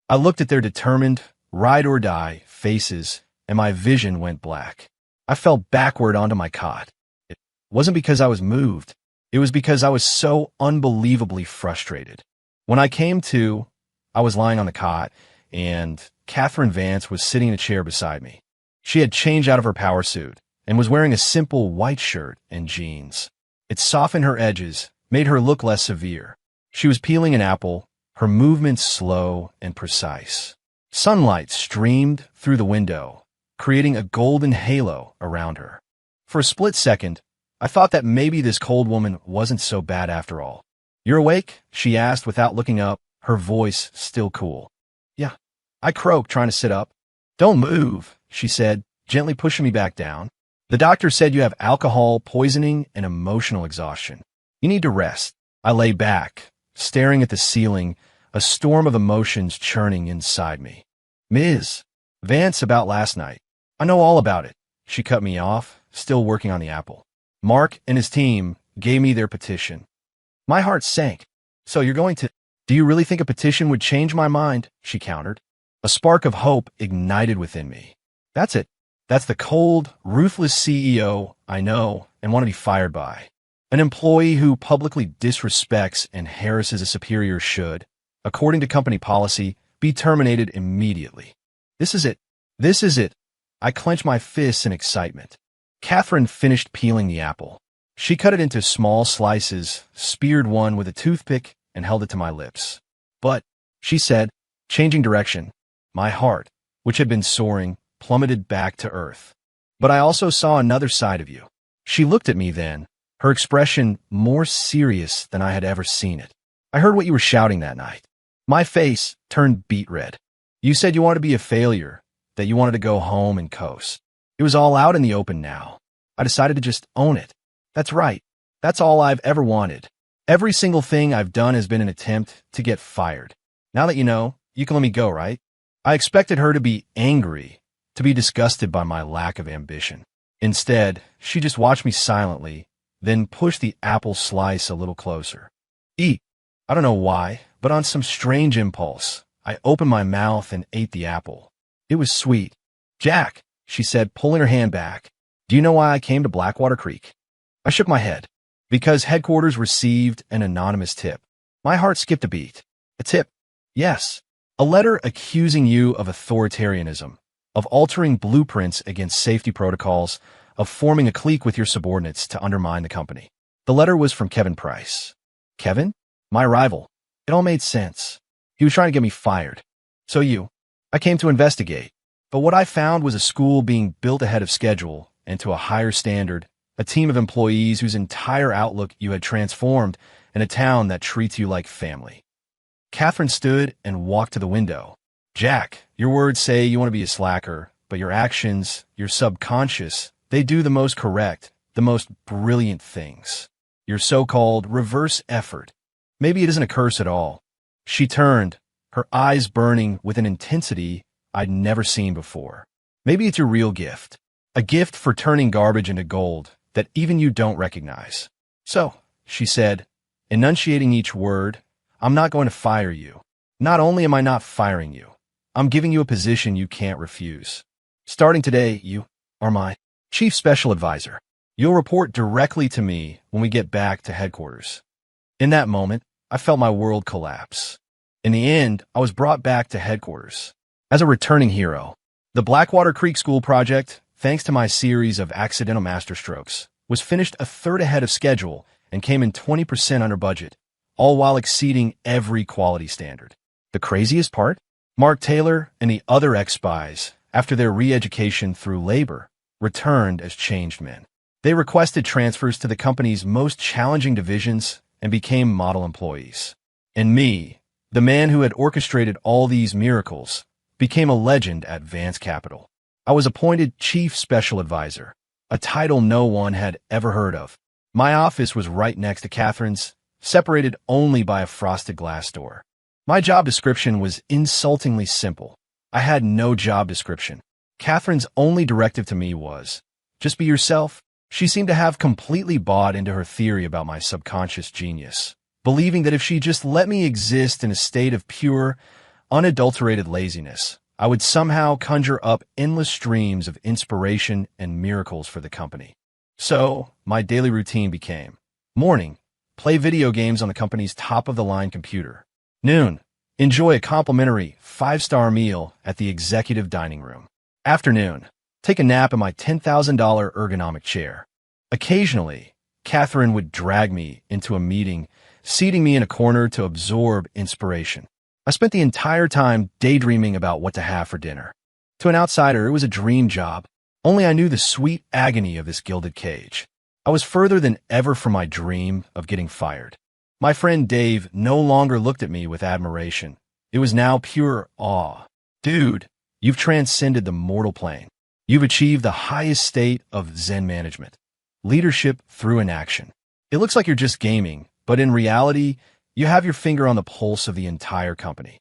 I looked at their determined, ride-or-die faces, and my vision went black. I fell backward onto my cot. It wasn't because I was moved. It was because I was so unbelievably frustrated. When I came to, I was lying on the cot, and Catherine Vance was sitting in a chair beside me. She had changed out of her power suit and was wearing a simple white shirt and jeans. It softened her edges, made her look less severe. She was peeling an apple, her movements slow and precise. Sunlight streamed through the window, creating a golden halo around her. For a split second, I thought that maybe this cold woman wasn't so bad after all. You're awake? She asked without looking up, her voice still cool. Yeah, I croaked, trying to sit up. Don't move, she said, gently pushing me back down. The doctor said you have alcohol poisoning and emotional exhaustion. You need to rest. I lay back, staring at the ceiling, a storm of emotions churning inside me. Ms. Vance, about last night. I know all about it. She cut me off, still working on the apple. Mark and his team gave me their petition. My heart sank. So you're going to... Do you really think a petition would change my mind? She countered. A spark of hope ignited within me. That's it. That's the cold, ruthless CEO I know and want to be fired by. An employee who publicly disrespects and harasses a superior should, according to company policy, be terminated immediately. This is it. This is it. I clenched my fists in excitement. Catherine finished peeling the apple. She cut it into small slices, speared one with a toothpick, and held it to my lips. But, she said, changing direction, my heart, which had been soaring, plummeted back to earth. But I also saw another side of you. She looked at me then, her expression more serious than I had ever seen it. I heard what you were shouting that night. My face turned beet red. You said you wanted to be a failure, that you wanted to go home and coast. It was all out in the open now. I decided to just own it. That's right. That's all I've ever wanted. Every single thing I've done has been an attempt to get fired. Now that you know, you can let me go, right? I expected her to be angry, to be disgusted by my lack of ambition. Instead, she just watched me silently, then pushed the apple slice a little closer. Eat. I don't know why, but on some strange impulse, I opened my mouth and ate the apple. It was sweet. Jack, she said, pulling her hand back. Do you know why I came to Blackwater Creek? I shook my head. Because headquarters received an anonymous tip. My heart skipped a beat. A tip? Yes. A letter accusing you of authoritarianism, of altering blueprints against safety protocols, of forming a clique with your subordinates to undermine the company. The letter was from Kevin Price. Kevin? My rival. It all made sense. He was trying to get me fired. So I came to investigate. But what I found was a school being built ahead of schedule and to a higher standard, a team of employees whose entire outlook you had transformed, and a town that treats you like family. Catherine stood and walked to the window. Jack, your words say you want to be a slacker, but your actions, your subconscious, they do the most correct, the most brilliant things. Your so-called reverse effort. Maybe it isn't a curse at all. She turned, her eyes burning with an intensity I'd never seen before. Maybe it's your real gift. A gift for turning garbage into gold that even you don't recognize. So, she said, enunciating each word, I'm not going to fire you. Not only am I not firing you, I'm giving you a position you can't refuse. Starting today, you are my chief special advisor. You'll report directly to me when we get back to headquarters. In that moment, I felt my world collapse. In the end, I was brought back to headquarters. As a returning hero, the Blackwater Creek School project, thanks to my series of accidental masterstrokes, was finished a third ahead of schedule and came in 20% under budget, all while exceeding every quality standard. The craziest part? Mark Taylor and the other ex-spies, after their re-education through labor, returned as changed men. They requested transfers to the company's most challenging divisions and became model employees. And me, the man who had orchestrated all these miracles, became a legend at Vance Capital. I was appointed Chief Special Advisor, a title no one had ever heard of. My office was right next to Catherine's, separated only by a frosted glass door. My job description was insultingly simple. I had no job description. Catherine's only directive to me was, just be yourself. She seemed to have completely bought into her theory about my subconscious genius, believing that if she just let me exist in a state of pure, unadulterated laziness, I would somehow conjure up endless streams of inspiration and miracles for the company. So, my daily routine became, morning, play video games on the company's top-of-the-line computer. Noon, enjoy a complimentary 5-star meal at the executive dining room. Afternoon, take a nap in my $10,000 ergonomic chair. Occasionally, Catherine would drag me into a meeting, seating me in a corner to absorb inspiration. I spent the entire time daydreaming about what to have for dinner. To an outsider, it was a dream job. Only I knew the sweet agony of this gilded cage. I was further than ever from my dream of getting fired. My friend Dave no longer looked at me with admiration. It was now pure awe. Dude, you've transcended the mortal plane. You've achieved the highest state of Zen management. Leadership through inaction. It looks like you're just gaming, but in reality, you have your finger on the pulse of the entire company.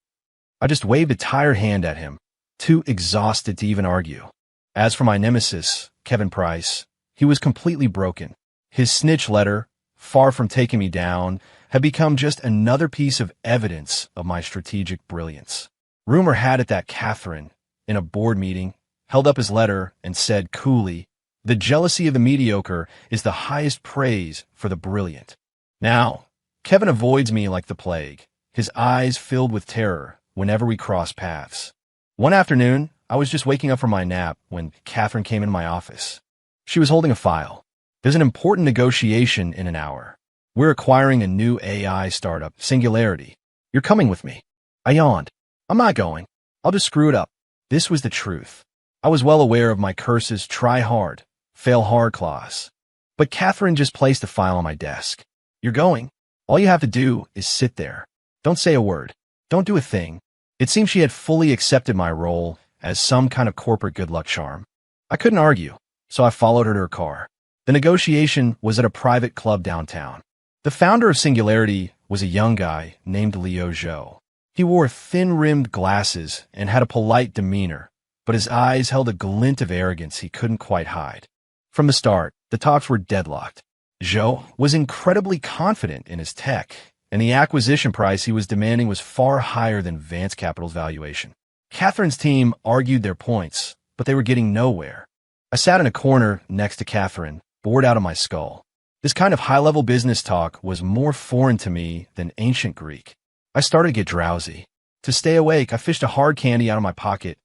I just waved a tired hand at him, too exhausted to even argue. As for my nemesis, Kevin Price, he was completely broken. His snitch letter, far from taking me down, had become just another piece of evidence of my strategic brilliance. Rumor had it that Catherine, in a board meeting, held up his letter and said coolly, "The jealousy of the mediocre is the highest praise for the brilliant." Now, Kevin avoids me like the plague, his eyes filled with terror whenever we cross paths. One afternoon, I was just waking up from my nap when Catherine came in my office. She was holding a file. There's an important negotiation in an hour. We're acquiring a new AI startup, Singularity. You're coming with me. I yawned. I'm not going. I'll just screw it up. This was the truth. I was well aware of my curse's try hard, fail hard clause. But Catherine just placed a file on my desk. You're going. All you have to do is sit there. Don't say a word. Don't do a thing. It seemed she had fully accepted my role as some kind of corporate good luck charm. I couldn't argue, so I followed her to her car. The negotiation was at a private club downtown. The founder of Singularity was a young guy named Leo Zhou. He wore thin-rimmed glasses and had a polite demeanor, but his eyes held a glint of arrogance he couldn't quite hide. From the start, the talks were deadlocked. Zhou was incredibly confident in his tech, and the acquisition price he was demanding was far higher than Vance Capital's valuation. Catherine's team argued their points, but they were getting nowhere. I sat in a corner next to Catherine, bored out of my skull. This kind of high-level business talk was more foreign to me than ancient Greek. I started to get drowsy. To stay awake, I fished a hard candy out of my pocket,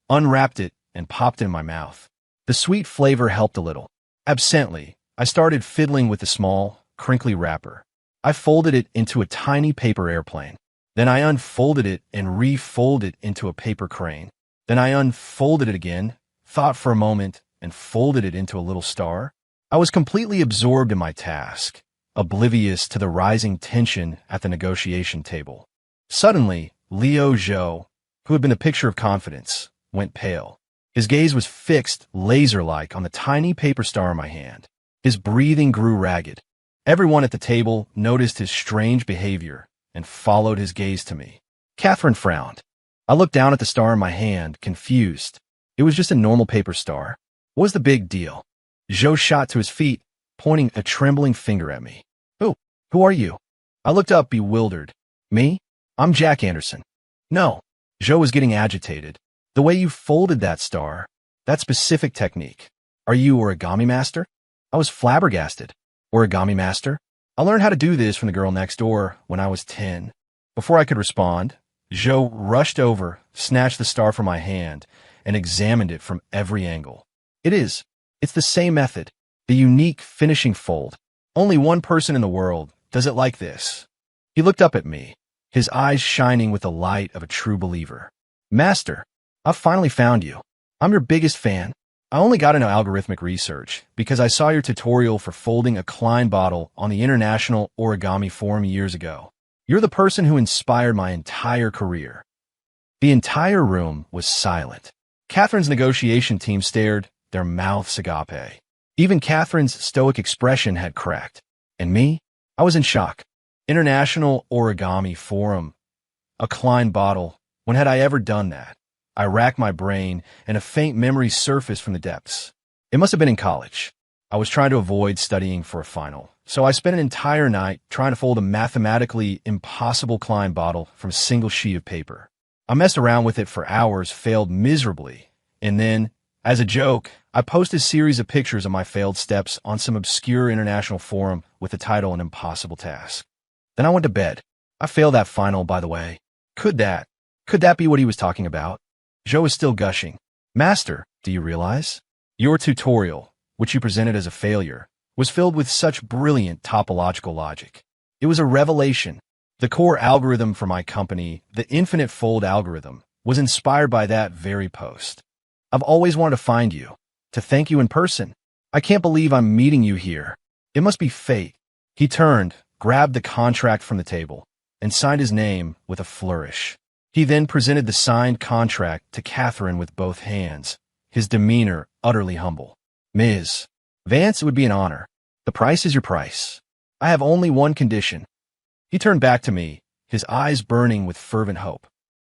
unwrapped it, and popped it in my mouth. The sweet flavor helped a little. Absently, I started fiddling with the small, crinkly wrapper. I folded it into a tiny paper airplane. Then I unfolded it and refolded it into a paper crane. Then I unfolded it again, thought for a moment, and folded it into a little star. I was completely absorbed in my task, oblivious to the rising tension at the negotiation table. Suddenly, Leo Zhou, who had been a picture of confidence, went pale. His gaze was fixed, laser-like, on the tiny paper star in my hand. His breathing grew ragged. Everyone at the table noticed his strange behavior and followed his gaze to me. Catherine frowned. I looked down at the star in my hand, confused. It was just a normal paper star. What was the big deal? Zhou shot to his feet, pointing a trembling finger at me. Who are you? I looked up, bewildered. Me? I'm Jack Anderson. No. Zhou was getting agitated. The way you folded that star, that specific technique. Are you origami master? I was flabbergasted. Origami master? I learned how to do this from the girl next door when I was 10. Before I could respond, Zhou rushed over, snatched the star from my hand, and examined it from every angle. It's the same method, the unique finishing fold. Only one person in the world does it like this. He looked up at me, his eyes shining with the light of a true believer. Master, I've finally found you. I'm your biggest fan. I only got into algorithmic research because I saw your tutorial for folding a Klein bottle on the International Origami Forum years ago. You're the person who inspired my entire career. The entire room was silent. Catherine's negotiation team stared, their mouths agape. Even Catherine's stoic expression had cracked. And me? I was in shock. International Origami Forum. A Klein bottle. When had I ever done that? I racked my brain, and a faint memory surfaced from the depths. It must have been in college. I was trying to avoid studying for a final, so I spent an entire night trying to fold a mathematically impossible Klein bottle from a single sheet of paper. I messed around with it for hours, failed miserably, and then, as a joke, I posted a series of pictures of my failed steps on some obscure international forum with the title An Impossible Task. Then I went to bed. I failed that final, by the way. Could that be what he was talking about? Zhou is still gushing. Master, do you realize? Your tutorial, which you presented as a failure, was filled with such brilliant topological logic. It was a revelation. The core algorithm for my company, the infinite fold algorithm, was inspired by that very post. I've always wanted to find you, to thank you in person. I can't believe I'm meeting you here. It must be fate. He turned, grabbed the contract from the table, and signed his name with a flourish. He then presented the signed contract to Catherine with both hands, his demeanor utterly humble. Ms. Vance, it would be an honor. The price is your price. I have only one condition. He turned back to me, his eyes burning with fervent hope.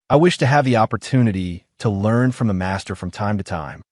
I wish to have the opportunity to learn from the master from time to time.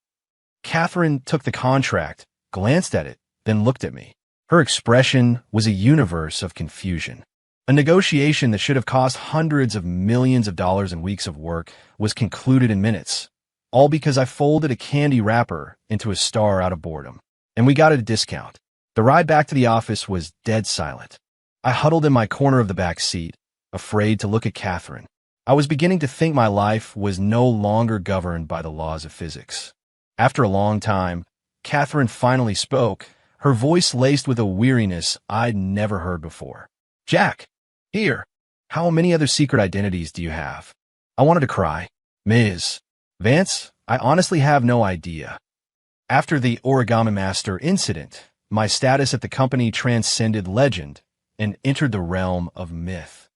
Catherine took the contract, glanced at it, then looked at me. Her expression was a universe of confusion. A negotiation that should have cost hundreds of millions of dollars and weeks of work was concluded in minutes, all because I folded a candy wrapper into a star out of boredom. And we got it at a discount. The ride back to the office was dead silent. I huddled in my corner of the back seat, afraid to look at Catherine. I was beginning to think my life was no longer governed by the laws of physics. After a long time, Catherine finally spoke, her voice laced with a weariness I'd never heard before. Jack! Here, how many other secret identities do you have? I wanted to cry. Ms. Vance, I honestly have no idea. After the Origami Master incident, my status at the company transcended legend and entered the realm of myth.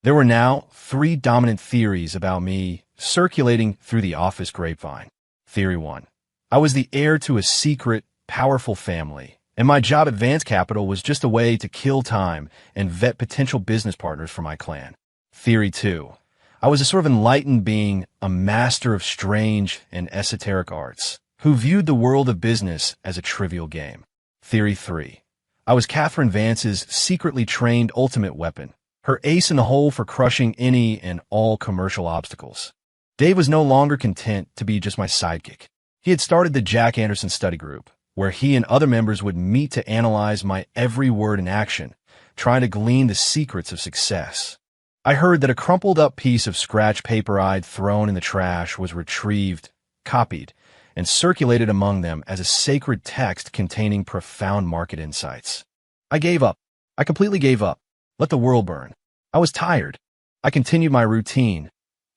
There were now 3 dominant theories about me circulating through the office grapevine. Theory 1. I was the heir to a secret, powerful family, and my job at Vance Capital was just a way to kill time and vet potential business partners for my clan. Theory 2. I was a sort of enlightened being, a master of strange and esoteric arts, who viewed the world of business as a trivial game. Theory 3. I was Catherine Vance's secretly trained ultimate weapon, her ace in the hole for crushing any and all commercial obstacles. Dave was no longer content to be just my sidekick. He had started the Jack Anderson Study Group, where he and other members would meet to analyze my every word and action, trying to glean the secrets of success. I heard that a crumpled up piece of scratch paper I'd thrown in the trash was retrieved, copied, and circulated among them as a sacred text containing profound market insights. I gave up. I completely gave up. Let the world burn. I was tired. I continued my routine.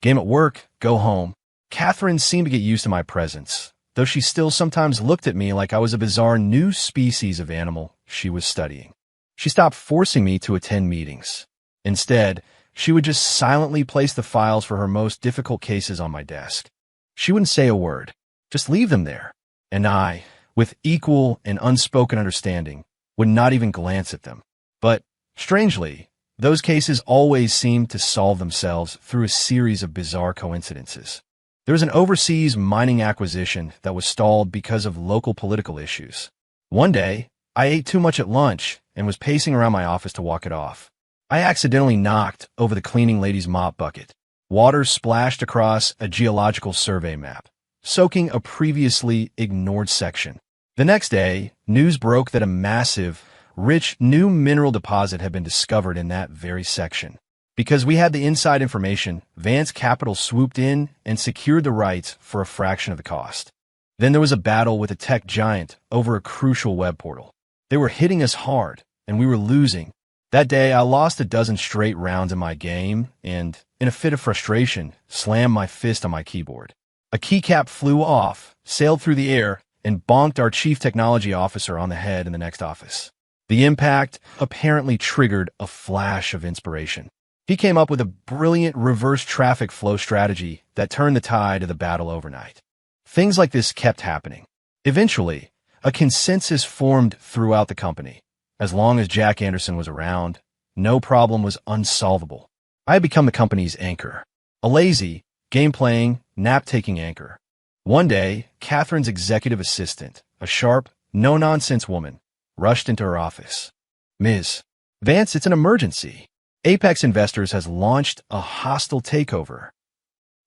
Game at work, go home. Catherine seemed to get used to my presence, though she still sometimes looked at me like I was a bizarre new species of animal she was studying. She stopped forcing me to attend meetings. Instead, she would just silently place the files for her most difficult cases on my desk. She wouldn't say a word. Just leave them there. And I, with equal and unspoken understanding, would not even glance at them. But, strangely, those cases always seemed to solve themselves through a series of bizarre coincidences. There was an overseas mining acquisition that was stalled because of local political issues. One day, I ate too much at lunch and was pacing around my office to walk it off. I accidentally knocked over the cleaning lady's mop bucket. Water splashed across a geological survey map, soaking a previously ignored section. The next day, news broke that a massive, rich new mineral deposit had been discovered in that very section. Because we had the inside information, Vance Capital swooped in and secured the rights for a fraction of the cost. Then there was a battle with a tech giant over a crucial web portal. They were hitting us hard, and we were losing. That day, I lost a dozen straight rounds in my game and, in a fit of frustration, slammed my fist on my keyboard. A keycap flew off, sailed through the air, and bonked our chief technology officer on the head in the next office. The impact apparently triggered a flash of inspiration. He came up with a brilliant reverse traffic flow strategy that turned the tide of the battle overnight. Things like this kept happening. Eventually, a consensus formed throughout the company. As long as Jack Anderson was around, no problem was unsolvable. I had become the company's anchor, a lazy, game-playing, nap-taking anchor. One day, Catherine's executive assistant, a sharp, no-nonsense woman, rushed into her office. "Ms. Vance, it's an emergency. Apex Investors has launched a hostile takeover."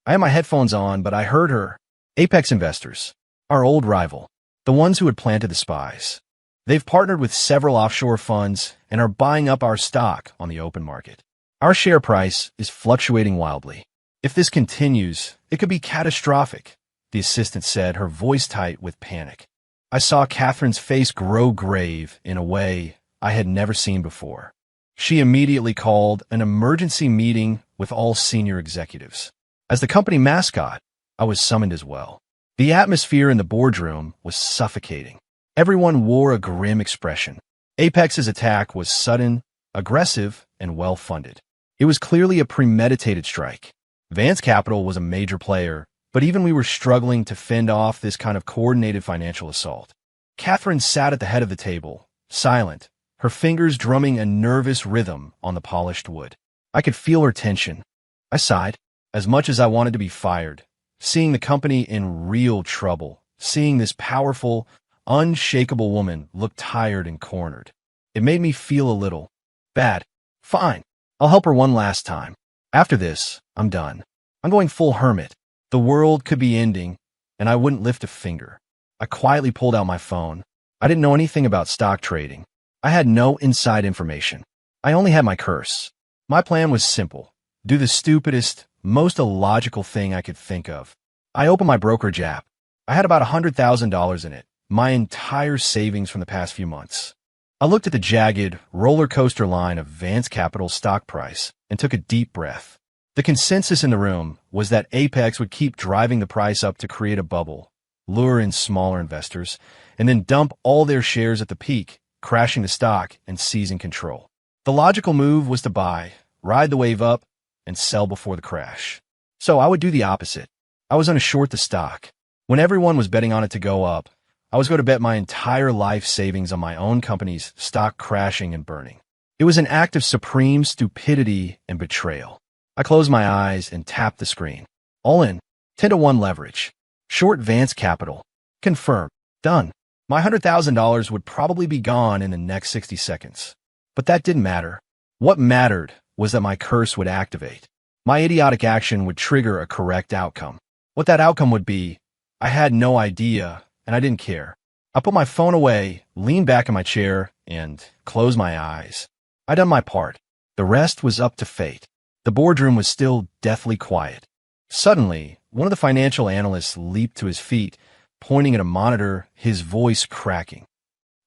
I had my headphones on, but I heard her. Apex Investors, our old rival, the ones who had planted the spies. They've partnered with several offshore funds and are buying up our stock on the open market. Our share price is fluctuating wildly. If this continues, it could be catastrophic, the assistant said, her voice tight with panic. I saw Catherine's face grow grave in a way I had never seen before. She immediately called an emergency meeting with all senior executives. As the company mascot, I was summoned as well. The atmosphere in the boardroom was suffocating. Everyone wore a grim expression. Apex's attack was sudden, aggressive, and well-funded. It was clearly a premeditated strike. Vance Capital was a major player, but even we were struggling to fend off this kind of coordinated financial assault. Catherine sat at the head of the table, silent, her fingers drumming a nervous rhythm on the polished wood. I could feel her tension. I sighed. As much as I wanted to be fired, seeing the company in real trouble, seeing this powerful, unshakable woman look tired and cornered, it made me feel a little bad. Fine, I'll help her one last time. After this, I'm done. I'm going full hermit. The world could be ending, and I wouldn't lift a finger. I quietly pulled out my phone. I didn't know anything about stock trading. I had no inside information. I only had my curse. My plan was simple. Do the stupidest, most illogical thing I could think of. I opened my brokerage app. I had about $100,000 in it, my entire savings from the past few months. I looked at the jagged roller coaster line of Vance Capital's stock price and took a deep breath. The consensus in the room was that Apex would keep driving the price up to create a bubble, lure in smaller investors, and then dump all their shares at the peak, crashing the stock and seizing control. The logical move was to buy, ride the wave up, and sell before the crash. So I would do the opposite. I was going to short the stock. When everyone was betting on it to go up, I was going to bet my entire life savings on my own company's stock crashing and burning. It was an act of supreme stupidity and betrayal. I closed my eyes and tapped the screen. All in. 10-to-1 leverage. Short Vance Capital. Confirm. Done. My $100,000 would probably be gone in the next 60 seconds. But that didn't matter. What mattered was that my curse would activate. My idiotic action would trigger a correct outcome. What that outcome would be, I had no idea, and I didn't care. I put my phone away, leaned back in my chair, and closed my eyes. I'd done my part. The rest was up to fate. The boardroom was still deathly quiet. Suddenly, one of the financial analysts leaped to his feet, pointing at a monitor, his voice cracking.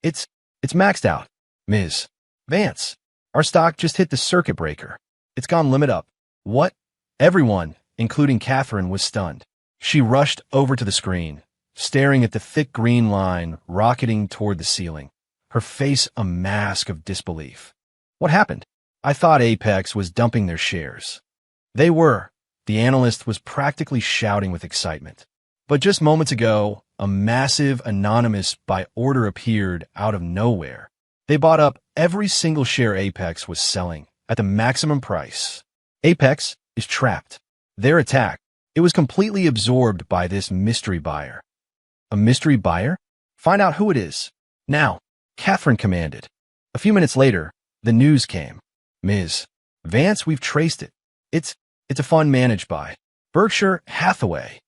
It's maxed out. Ms. Vance, our stock just hit the circuit breaker. It's gone limit up. What? Everyone, including Catherine, was stunned. She rushed over to the screen, staring at the thick green line rocketing toward the ceiling, her face a mask of disbelief. What happened? I thought Apex was dumping their shares. They were. The analyst was practically shouting with excitement. But just moments ago, a massive anonymous buy order appeared out of nowhere. They bought up every single share Apex was selling at the maximum price. Apex is trapped. Their attack, it was completely absorbed by this mystery buyer. A mystery buyer? Find out who it is. Now, Catherine commanded. A few minutes later, the news came. Ms. Vance, we've traced it. It's a fund managed by Berkshire Hathaway.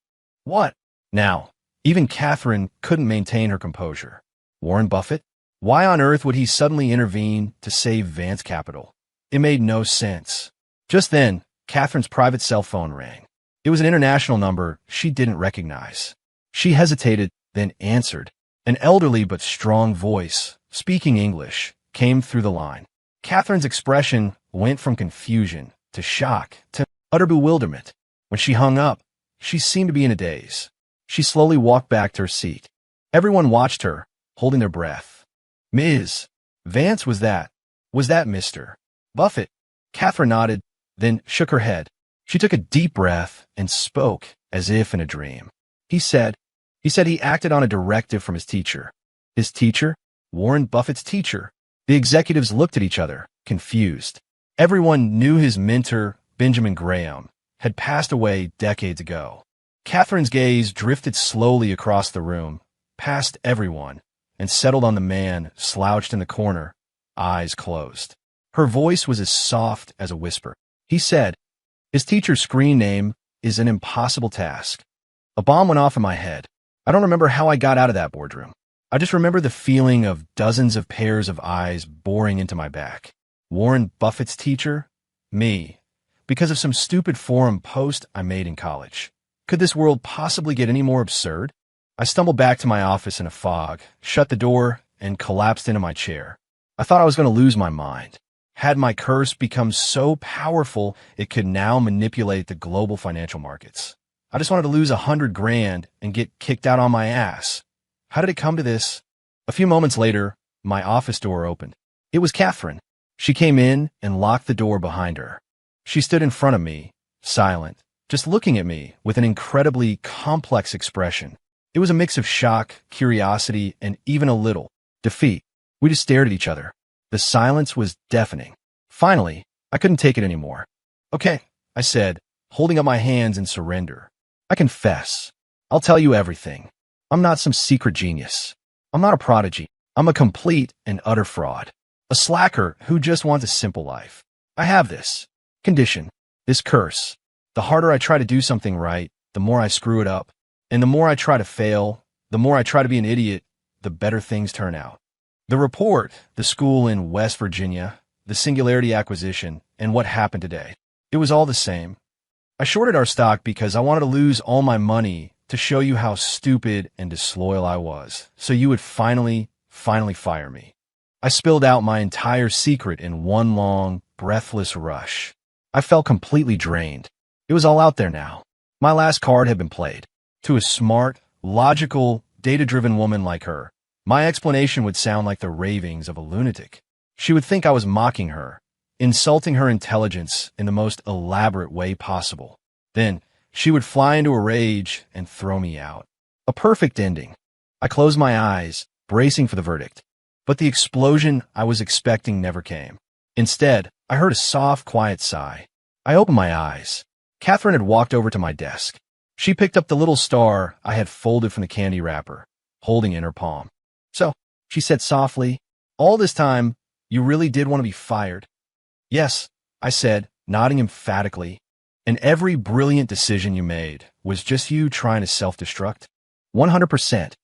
What? Now, even Catherine couldn't maintain her composure. Warren Buffett? Why on earth would he suddenly intervene to save Vance Capital? It made no sense. Just then, Catherine's private cell phone rang. It was an international number she didn't recognize. She hesitated, then answered. An elderly but strong voice, speaking English, came through the line. Catherine's expression went from confusion to shock to utter bewilderment. When she hung up, she seemed to be in a daze. She slowly walked back to her seat. Everyone watched her, holding their breath. Ms. Vance, was that Mr. Buffett? Catherine nodded, then shook her head. She took a deep breath and spoke as if in a dream. He said he acted on a directive from his teacher. His teacher? Warren Buffett's teacher. The executives looked at each other, confused. Everyone knew his mentor, Benjamin Graham, had passed away decades ago. Catherine's gaze drifted slowly across the room, past everyone, and settled on the man slouched in the corner, eyes closed. Her voice was as soft as a whisper. He said, his teacher's screen name is an impossible task. A bomb went off in my head. I don't remember how I got out of that boardroom. I just remember the feeling of dozens of pairs of eyes boring into my back. Warren Buffett's teacher? Me. Because of some stupid forum post I made in college. Could this world possibly get any more absurd? I stumbled back to my office in a fog, shut the door, and collapsed into my chair. I thought I was going to lose my mind. Had my curse become so powerful it could now manipulate the global financial markets? I just wanted to lose $100,000 and get kicked out on my ass. How did it come to this? A few moments later, my office door opened. It was Catherine. She came in and locked the door behind her. She stood in front of me, silent, just looking at me with an incredibly complex expression. It was a mix of shock, curiosity, and even a little defeat. We just stared at each other. The silence was deafening. Finally, I couldn't take it anymore. Okay, I said, holding up my hands in surrender. I confess. I'll tell you everything. I'm not some secret genius. I'm not a prodigy. I'm a complete and utter fraud. A slacker who just wants a simple life. I have this condition, this curse. The harder I try to do something right, the more I screw it up. And the more I try to fail, the more I try to be an idiot, the better things turn out. The report, the school in West Virginia, the Singularity acquisition, and what happened today. It was all the same. I shorted our stock because I wanted to lose all my money to show you how stupid and disloyal I was, so you would finally fire me. I spilled out my entire secret in one long, breathless rush. I felt completely drained. It was all out there now. My last card had been played. To a smart, logical, data-driven woman like her, my explanation would sound like the ravings of a lunatic. She would think I was mocking her, insulting her intelligence in the most elaborate way possible. Then, she would fly into a rage and throw me out. A perfect ending. I closed my eyes, bracing for the verdict. But the explosion I was expecting never came. Instead, I heard a soft, quiet sigh. I opened my eyes. Catherine had walked over to my desk. She picked up the little star I had folded from the candy wrapper, holding it in her palm. "So," she said softly, "all this time, you really did want to be fired?" "Yes," I said, nodding emphatically. "And every brilliant decision you made was just you trying to self-destruct?" 100%.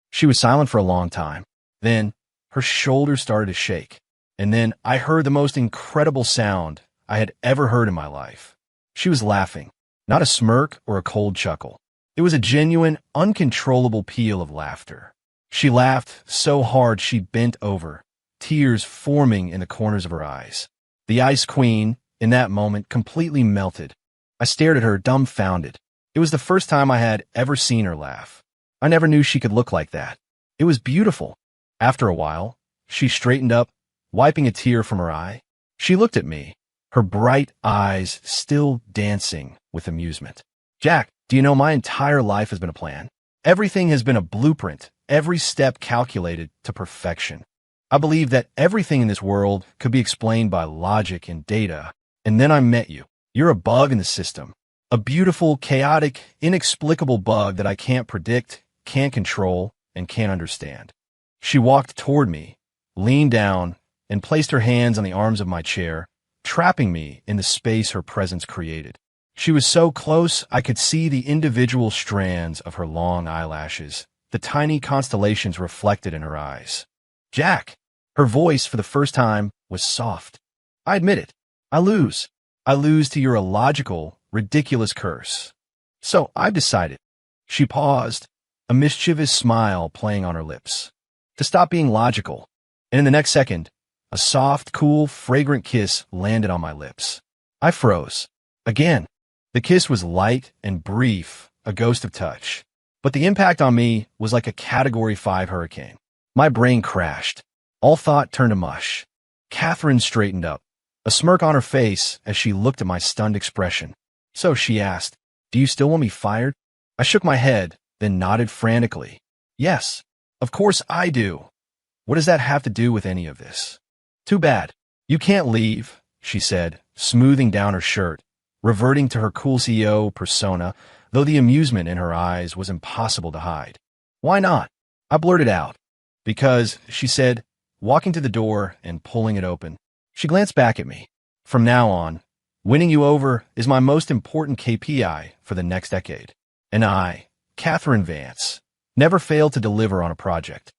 She was silent for a long time. Then, her shoulders started to shake. And then I heard the most incredible sound I had ever heard in my life. She was laughing, not a smirk or a cold chuckle. It was a genuine, uncontrollable peal of laughter. She laughed so hard she bent over, tears forming in the corners of her eyes. The Ice Queen, in that moment, completely melted. I stared at her, dumbfounded. It was the first time I had ever seen her laugh. I never knew she could look like that. It was beautiful. After a while, she straightened up, wiping a tear from her eye. She looked at me, her bright eyes still dancing with amusement. "Jack, do you know my entire life has been a plan? Everything has been a blueprint, every step calculated to perfection. I believe that everything in this world could be explained by logic and data, and then I met you. You're a bug in the system, a beautiful, chaotic, inexplicable bug that I can't predict, can't control, and can't understand." She walked toward me, leaned down, and placed her hands on the arms of my chair, trapping me in the space her presence created. She was so close I could see the individual strands of her long eyelashes, the tiny constellations reflected in her eyes. "Jack!" Her voice, for the first time, was soft. "I admit it. I lose. I lose to your illogical, ridiculous curse. So I've decided." She paused, a mischievous smile playing on her lips. "To stop being logical." And in the next second, a soft, cool, fragrant kiss landed on my lips. I froze. Again. The kiss was light and brief, a ghost of touch. But the impact on me was like a Category 5 hurricane. My brain crashed. All thought turned to mush. Catherine straightened up, a smirk on her face as she looked at my stunned expression. "So," she asked, "do you still want me fired?" I shook my head, then nodded frantically. "Yes, of course I do. What does that have to do with any of this?" "Too bad. You can't leave," she said, smoothing down her shirt, reverting to her cool CEO persona, though the amusement in her eyes was impossible to hide. "Why not?" I blurted out. "Because," she said, walking to the door and pulling it open. She glanced back at me. "From now on, winning you over is my most important KPI for the next decade. And I, Catherine Vance, never failed to deliver on a project."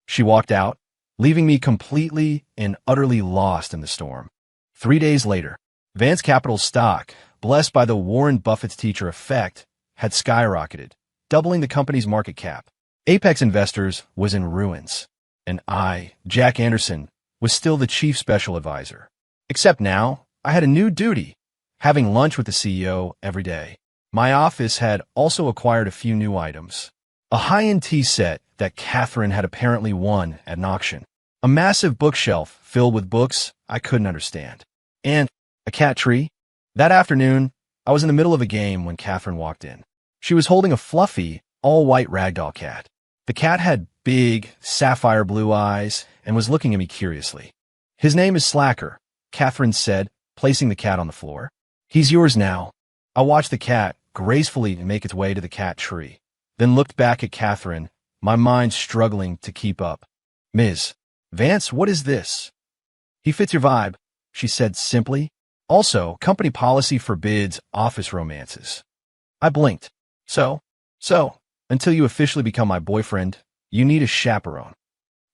She walked out, leaving me completely and utterly lost in the storm. 3 days later, Vance Capital's stock, blessed by the Warren Buffett's teacher effect, had skyrocketed, doubling the company's market cap. Apex Investors was in ruins, and I, Jack Anderson, was still the chief special advisor. Except now, I had a new duty, having lunch with the CEO every day. My office had also acquired a few new items. A high-end tea set that Catherine had apparently won at an auction. A massive bookshelf filled with books I couldn't understand. And a cat tree. That afternoon, I was in the middle of a game when Catherine walked in. She was holding a fluffy, all-white ragdoll cat. The cat had big, sapphire blue eyes and was looking at me curiously. "His name is Slacker," Catherine said, placing the cat on the floor. "He's yours now." I watched the cat gracefully make its way to the cat tree, then looked back at Catherine, my mind struggling to keep up. "Ms. Vance, what is this?" "He fits your vibe," she said simply. "Also, company policy forbids office romances." I blinked. So, until you officially become my boyfriend, you need a chaperone."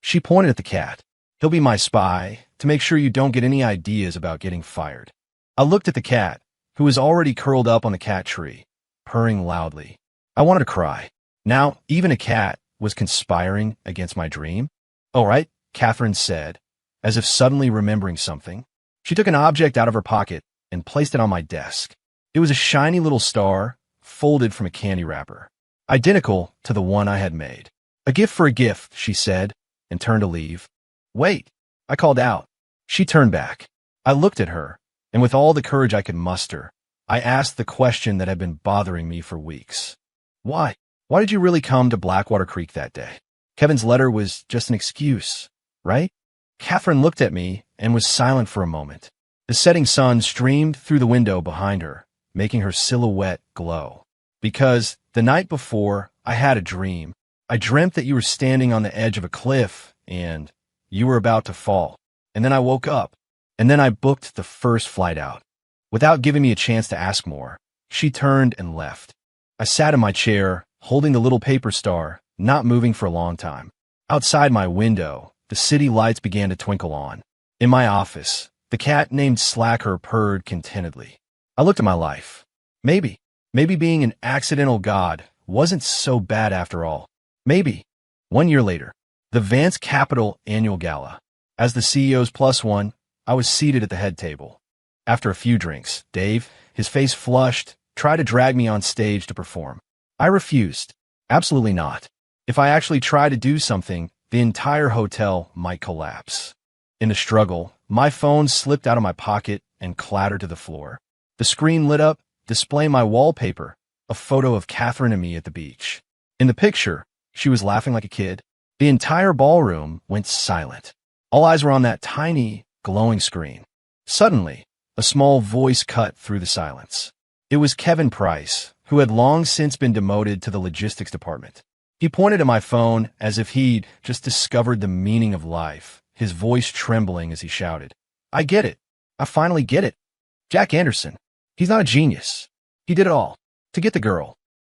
She pointed at the cat. "He'll be my spy to make sure you don't get any ideas about getting fired." I looked at the cat, who was already curled up on the cat tree, purring loudly. I wanted to cry. Now, even a cat was conspiring against my dream? "All right," Catherine said, as if suddenly remembering something. She took an object out of her pocket, and placed it on my desk. It was a shiny little star, folded from a candy wrapper, identical to the one I had made. "A gift for a gift," she said, and turned to leave. "Wait," I called out. She turned back. I looked at her, and with all the courage I could muster, I asked the question that had been bothering me for weeks. "Why? Why did you really come to Blackwater Creek that day? Kevin's letter was just an excuse, right?" Catherine looked at me and was silent for a moment. The setting sun streamed through the window behind her, making her silhouette glow. "Because the night before, I had a dream. I dreamt that you were standing on the edge of a cliff, and you were about to fall. And then I woke up, and then I booked the first flight out." Without giving me a chance to ask more, she turned and left. I sat in my chair, holding the little paper star, not moving for a long time. Outside my window, the city lights began to twinkle on. In my office, the cat named Slacker purred contentedly. I looked at my life. Maybe being an accidental god wasn't so bad after all. Maybe. 1 year later, the Vance Capital annual gala. As the CEO's +1, I was seated at the head table. After a few drinks, Dave, his face flushed, tried to drag me on stage to perform. I refused. Absolutely not. If I actually tried to do something, the entire hotel might collapse. In the struggle, my phone slipped out of my pocket and clattered to the floor. The screen lit up, displaying my wallpaper, a photo of Catherine and me at the beach. In the picture, she was laughing like a kid. The entire ballroom went silent. All eyes were on that tiny, glowing screen. Suddenly, a small voice cut through the silence. It was Kevin Price, who had long since been demoted to the logistics department. He pointed at my phone as if he'd just discovered the meaning of life, his voice trembling as he shouted, "I get it. I finally get it. Jack Anderson. He's not a genius. He did it all to get the girl.